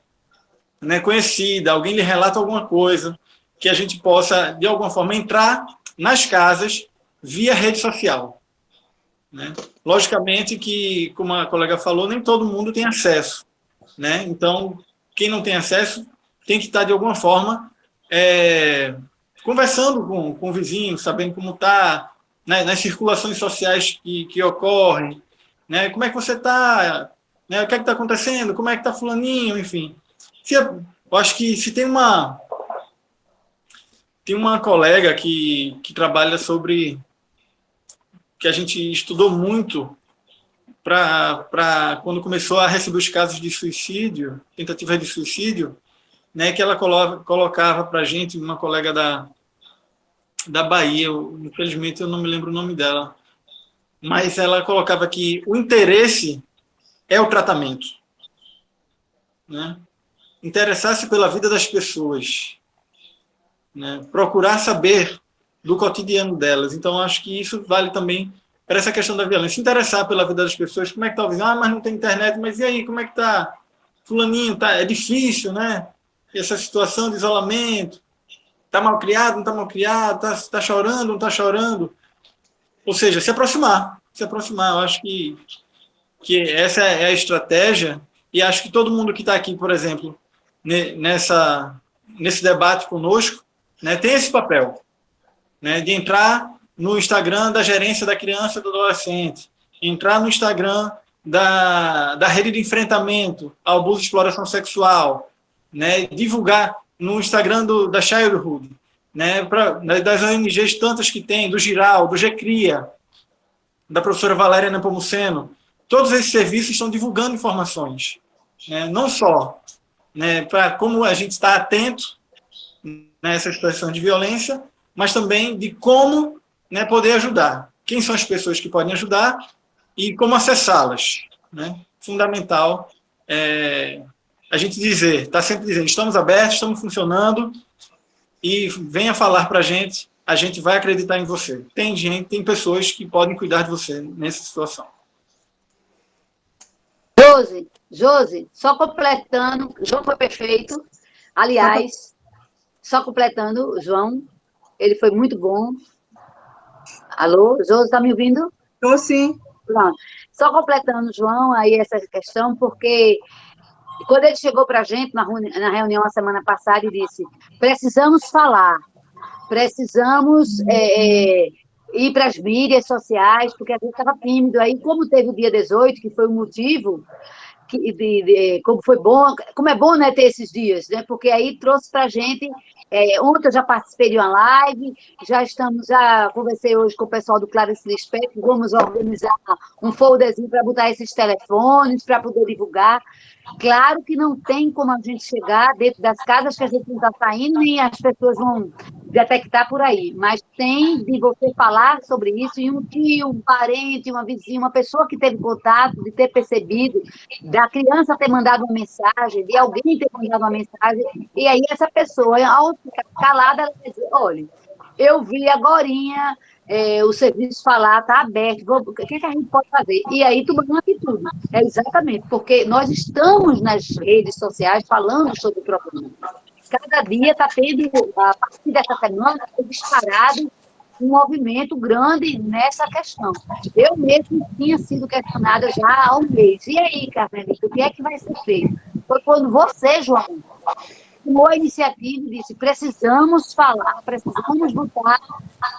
né, conhecida, alguém lhe relata alguma coisa, que a gente possa, de alguma forma, entrar nas casas via rede social, né? Logicamente que, como a colega falou, nem todo mundo tem acesso, né? Então, quem não tem acesso tem que estar, de alguma forma, conversando com o vizinho, sabendo como está, né, nas circulações sociais que ocorrem, né? Como é que você está, né? O que é que está acontecendo, como é que está fulaninho, enfim. Eu acho que se tem uma colega que trabalha sobre, que a gente estudou muito para quando começou a receber os casos de suicídio, tentativas de suicídio, né, que ela colocava para a gente, uma colega da Bahia, infelizmente eu não me lembro o nome dela, mas ela colocava que o interesse é o tratamento, né? Interessar-se pela vida das pessoas, né? Procurar saber do cotidiano delas. Então, acho que isso vale também para essa questão da violência. Se interessar pela vida das pessoas, como é que está o vizinho? Ah, mas não tem internet, mas e aí, como é que está? Fulaninho, tá? É difícil, né? Essa situação de isolamento. Está mal criado, não está mal criado? Está chorando, não está chorando? Ou seja, se aproximar. Se aproximar. Eu acho que essa é a estratégia, e acho que todo mundo que está aqui, por exemplo, nesse debate conosco, né, tem esse papel, né, de entrar no Instagram da gerência da criança e do adolescente, entrar no Instagram da rede de enfrentamento ao abuso e exploração sexual, né, divulgar no Instagram da Childhood, né, das ONGs tantas que tem, do Giral, do GCRIA, da professora Valéria Nepomuceno. Todos esses serviços estão divulgando informações, né, não só, né, para como a gente está atento nessa situação de violência, mas também de como, né, poder ajudar. Quem são as pessoas que podem ajudar e como acessá-las, né? Fundamental a gente dizer, está sempre dizendo, estamos abertos, estamos funcionando e venha falar para a gente vai acreditar em você. Tem pessoas que podem cuidar de você nessa situação. Josi, só completando, João foi perfeito, aliás, só completando, João, ele foi muito bom. Alô, Josi, está me ouvindo? Estou sim. Pronto. Só completando, João, aí essa questão, porque quando ele chegou para a gente na reunião a semana passada e disse, precisamos falar, precisamos ir para as mídias sociais, porque a gente estava tímido. Aí, como teve o dia 18, que foi o motivo, como foi bom, como é bom, né, ter esses dias, né? Porque aí trouxe para a gente. Ontem eu já participei de uma live, já conversei hoje com o pessoal do Clarice Lispector, vamos organizar um folderzinho para botar esses telefones, para poder divulgar. Claro que não tem como a gente chegar dentro das casas que a gente não está saindo, nem as pessoas vão detectar por aí, mas tem de você falar sobre isso, e um tio, um parente, uma vizinha, uma pessoa que teve contato, de ter percebido, da criança ter mandado uma mensagem, de alguém ter mandado uma mensagem, e aí essa pessoa, ao ficar calada, ela vai dizer, olha, eu vi agorinha o serviço falar, está aberto, o que a gente pode fazer? E aí tomando uma atitude. Exatamente, porque nós estamos nas redes sociais falando sobre o problema. Cada dia está tendo, a partir dessa semana, disparado um movimento grande nessa questão. Eu mesmo tinha sido questionada já há um mês. E aí, Carmelita, o que é que vai ser feito? Foi quando você, João, tomou a iniciativa e disse, precisamos falar, precisamos botar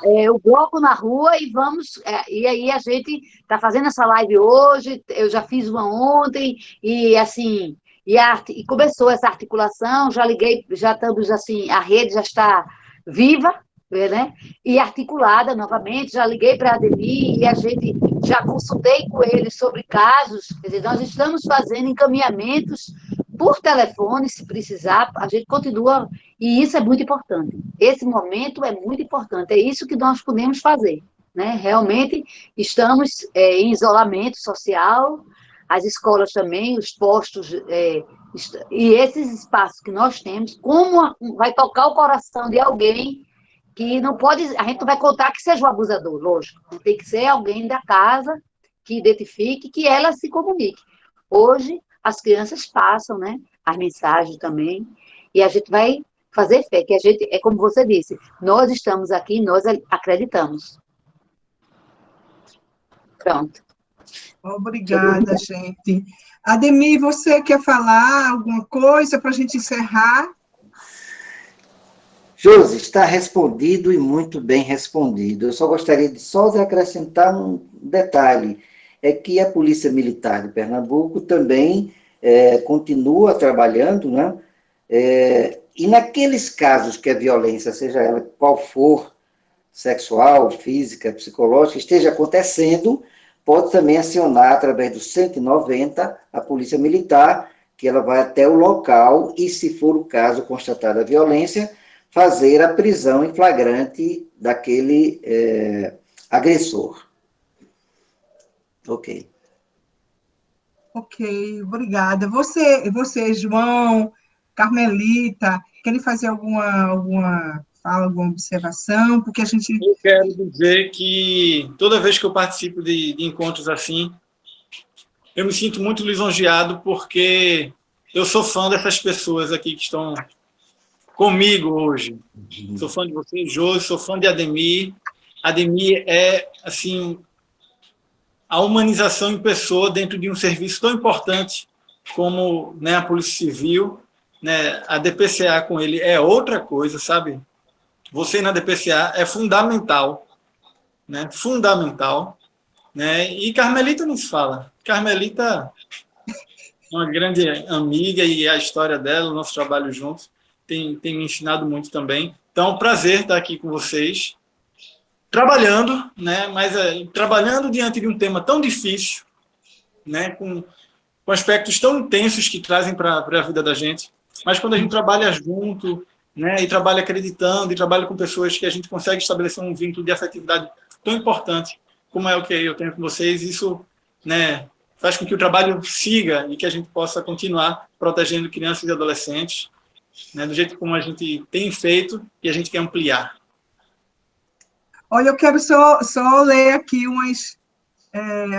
o bloco na rua e vamos... e aí a gente está fazendo essa live hoje, eu já fiz uma ontem, e assim... E começou essa articulação, já liguei, já estamos assim, a rede já está viva, né? E articulada novamente, já liguei para a Ademir e a gente já consultei com ele sobre casos, quer dizer, nós estamos fazendo encaminhamentos por telefone, se precisar, a gente continua, e isso é muito importante. Esse momento é muito importante, é isso que nós podemos fazer, né? Realmente estamos em isolamento social, as escolas também, os postos, e esses espaços que nós temos, como vai tocar o coração de alguém que não pode, a gente não vai contar que seja o abusador, lógico, tem que ser alguém da casa que identifique, que ela se comunique. Hoje, as crianças passam, né? as mensagens também, e a gente vai fazer fé, que a gente, é como você disse, nós estamos aqui, nós acreditamos. Pronto. Obrigada, gente. Ademir, você quer falar alguma coisa para a gente encerrar? Josi, está respondido e muito bem respondido. Eu só gostaria de acrescentar um detalhe, é que a Polícia Militar de Pernambuco também continua trabalhando, né? E naqueles casos que a violência, seja ela qual for, sexual, física, psicológica, esteja acontecendo, pode também acionar através do 190 a Polícia Militar, que ela vai até o local e, se for o caso constatada a violência, fazer a prisão em flagrante daquele agressor. Ok. Ok, obrigada. Você, João, Carmelita, querem fazer alguma fala, alguma observação? Porque a gente... Eu quero dizer que toda vez que eu participo de encontros assim, eu me sinto muito lisonjeado, porque eu sou fã dessas pessoas aqui que estão comigo hoje. Sou fã de você, Jô, sou fã de Ademir. Ademir é, assim, a humanização em pessoa dentro de um serviço tão importante como, né, a Polícia Civil, né, a DPCA com ele é outra coisa, sabe? Você na DPCA é fundamental, né? Fundamental, né? E Carmelita nem se fala. Carmelita é uma grande amiga e a história dela, o nosso trabalho juntos, tem me ensinado muito também. Então, é um prazer estar aqui com vocês, trabalhando, né? Mas trabalhando diante de um tema tão difícil, né? Com aspectos tão intensos que trazem para a vida da gente. Mas quando a gente trabalha junto, né? E trabalha acreditando, e trabalha com pessoas que a gente consegue estabelecer um vínculo de afetividade tão importante como é o que eu tenho com vocês, isso, né, faz com que o trabalho siga e que a gente possa continuar protegendo crianças e adolescentes, né, do jeito como a gente tem feito e a gente quer ampliar. Olha, eu quero só ler aqui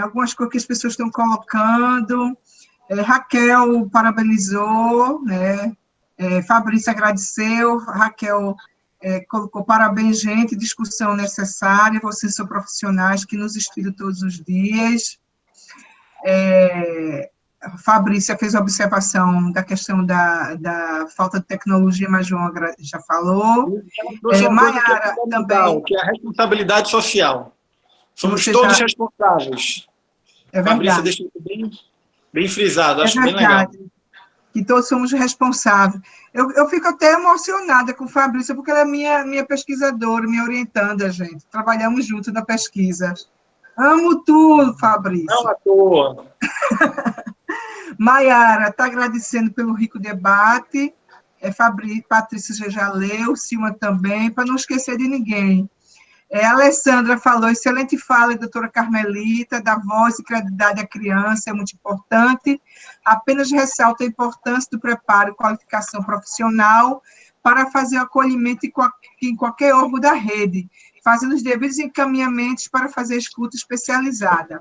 algumas coisas que as pessoas estão colocando. Raquel parabenizou, né? Fabrício agradeceu, Raquel colocou parabéns, gente, discussão necessária, vocês são profissionais que nos inspiram todos os dias. Fabrícia fez a observação da questão da falta de tecnologia, mas João já falou. Maiara também. Que é a responsabilidade social. Somos todos responsáveis. É verdade. Fabrícia deixa bem frisado, acho bem legal. Que todos somos responsáveis. Eu fico até emocionada com Fabrícia, porque ela é minha pesquisadora, minha orientanda, gente. Trabalhamos juntos na pesquisa. Amo tudo, Fabrício. Não à toa. Maiara está agradecendo pelo rico debate. Patrícia já leu, Silma também, para não esquecer de ninguém. A Alessandra falou, excelente fala, doutora Carmelita, da voz e credibilidade à criança, é muito importante. Apenas ressalta a importância do preparo e qualificação profissional para fazer o acolhimento em qualquer órgão da rede, fazendo os devidos encaminhamentos para fazer a escuta especializada.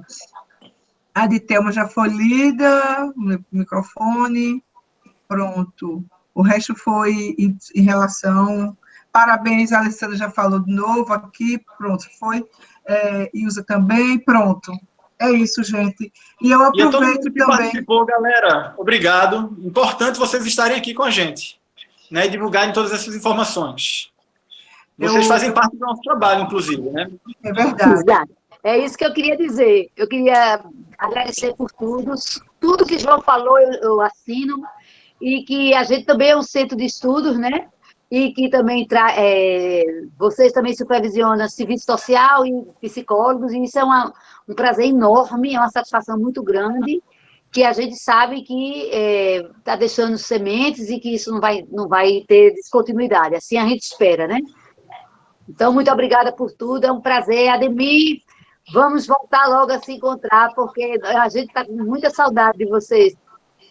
A de Thelma já foi lida, no microfone, pronto. O resto foi em relação... Parabéns, a Alessandra já falou de novo aqui, pronto, foi. Ilza também, pronto. É isso, gente. E eu aproveito todo mundo que também... participou, galera, obrigado. Importante vocês estarem aqui com a gente, né, e divulgarem todas essas informações. Vocês fazem parte do nosso trabalho, inclusive, né? É verdade. É isso que eu queria dizer. Eu queria agradecer por tudo que o João falou, eu assino, e que a gente também é um centro de estudos, né? E que também vocês também supervisionam serviço social e psicólogos, e isso é um prazer enorme, é uma satisfação muito grande, que a gente sabe que está deixando sementes e que isso não vai ter descontinuidade, assim a gente espera, né? Então, muito obrigada por tudo, é um prazer. Ademir, vamos voltar logo a se encontrar, porque a gente está com muita saudade de vocês.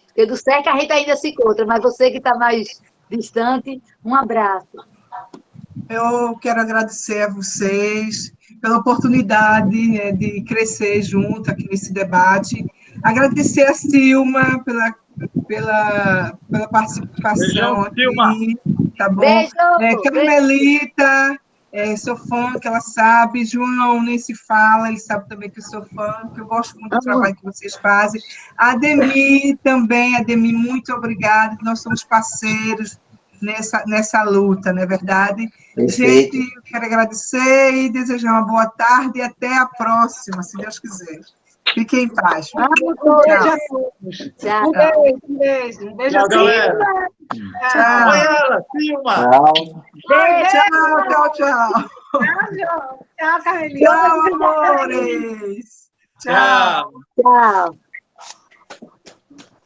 Porque do SEC a gente ainda se encontra, mas você que está mais distante, um abraço. Eu quero agradecer a vocês pela oportunidade, né, de crescer junto aqui nesse debate. Agradecer a Silma pela participação Beijão, Vilma. aqui, tá bom? Beijo! Carmelita, sou fã, que ela sabe. João, nem se fala, ele sabe também que eu sou fã, que eu gosto muito do trabalho que vocês fazem. Ademir também, Ademir, muito obrigada, nós somos parceiros nessa luta, não é verdade? Perfeito. Gente, eu quero agradecer e desejar uma boa tarde e até a próxima, se Deus quiser. Fiquem em paz. Vamos Tchau. beijo a todos. Tchau. Um beijo. Um beijo Tchau, galera. Tchau. Olha ela, Vilma. Tchau. Tchau, tchau. Tchau, João. Tchau, Carmelita. Tchau, amores. Tchau. Tchau. Tchau.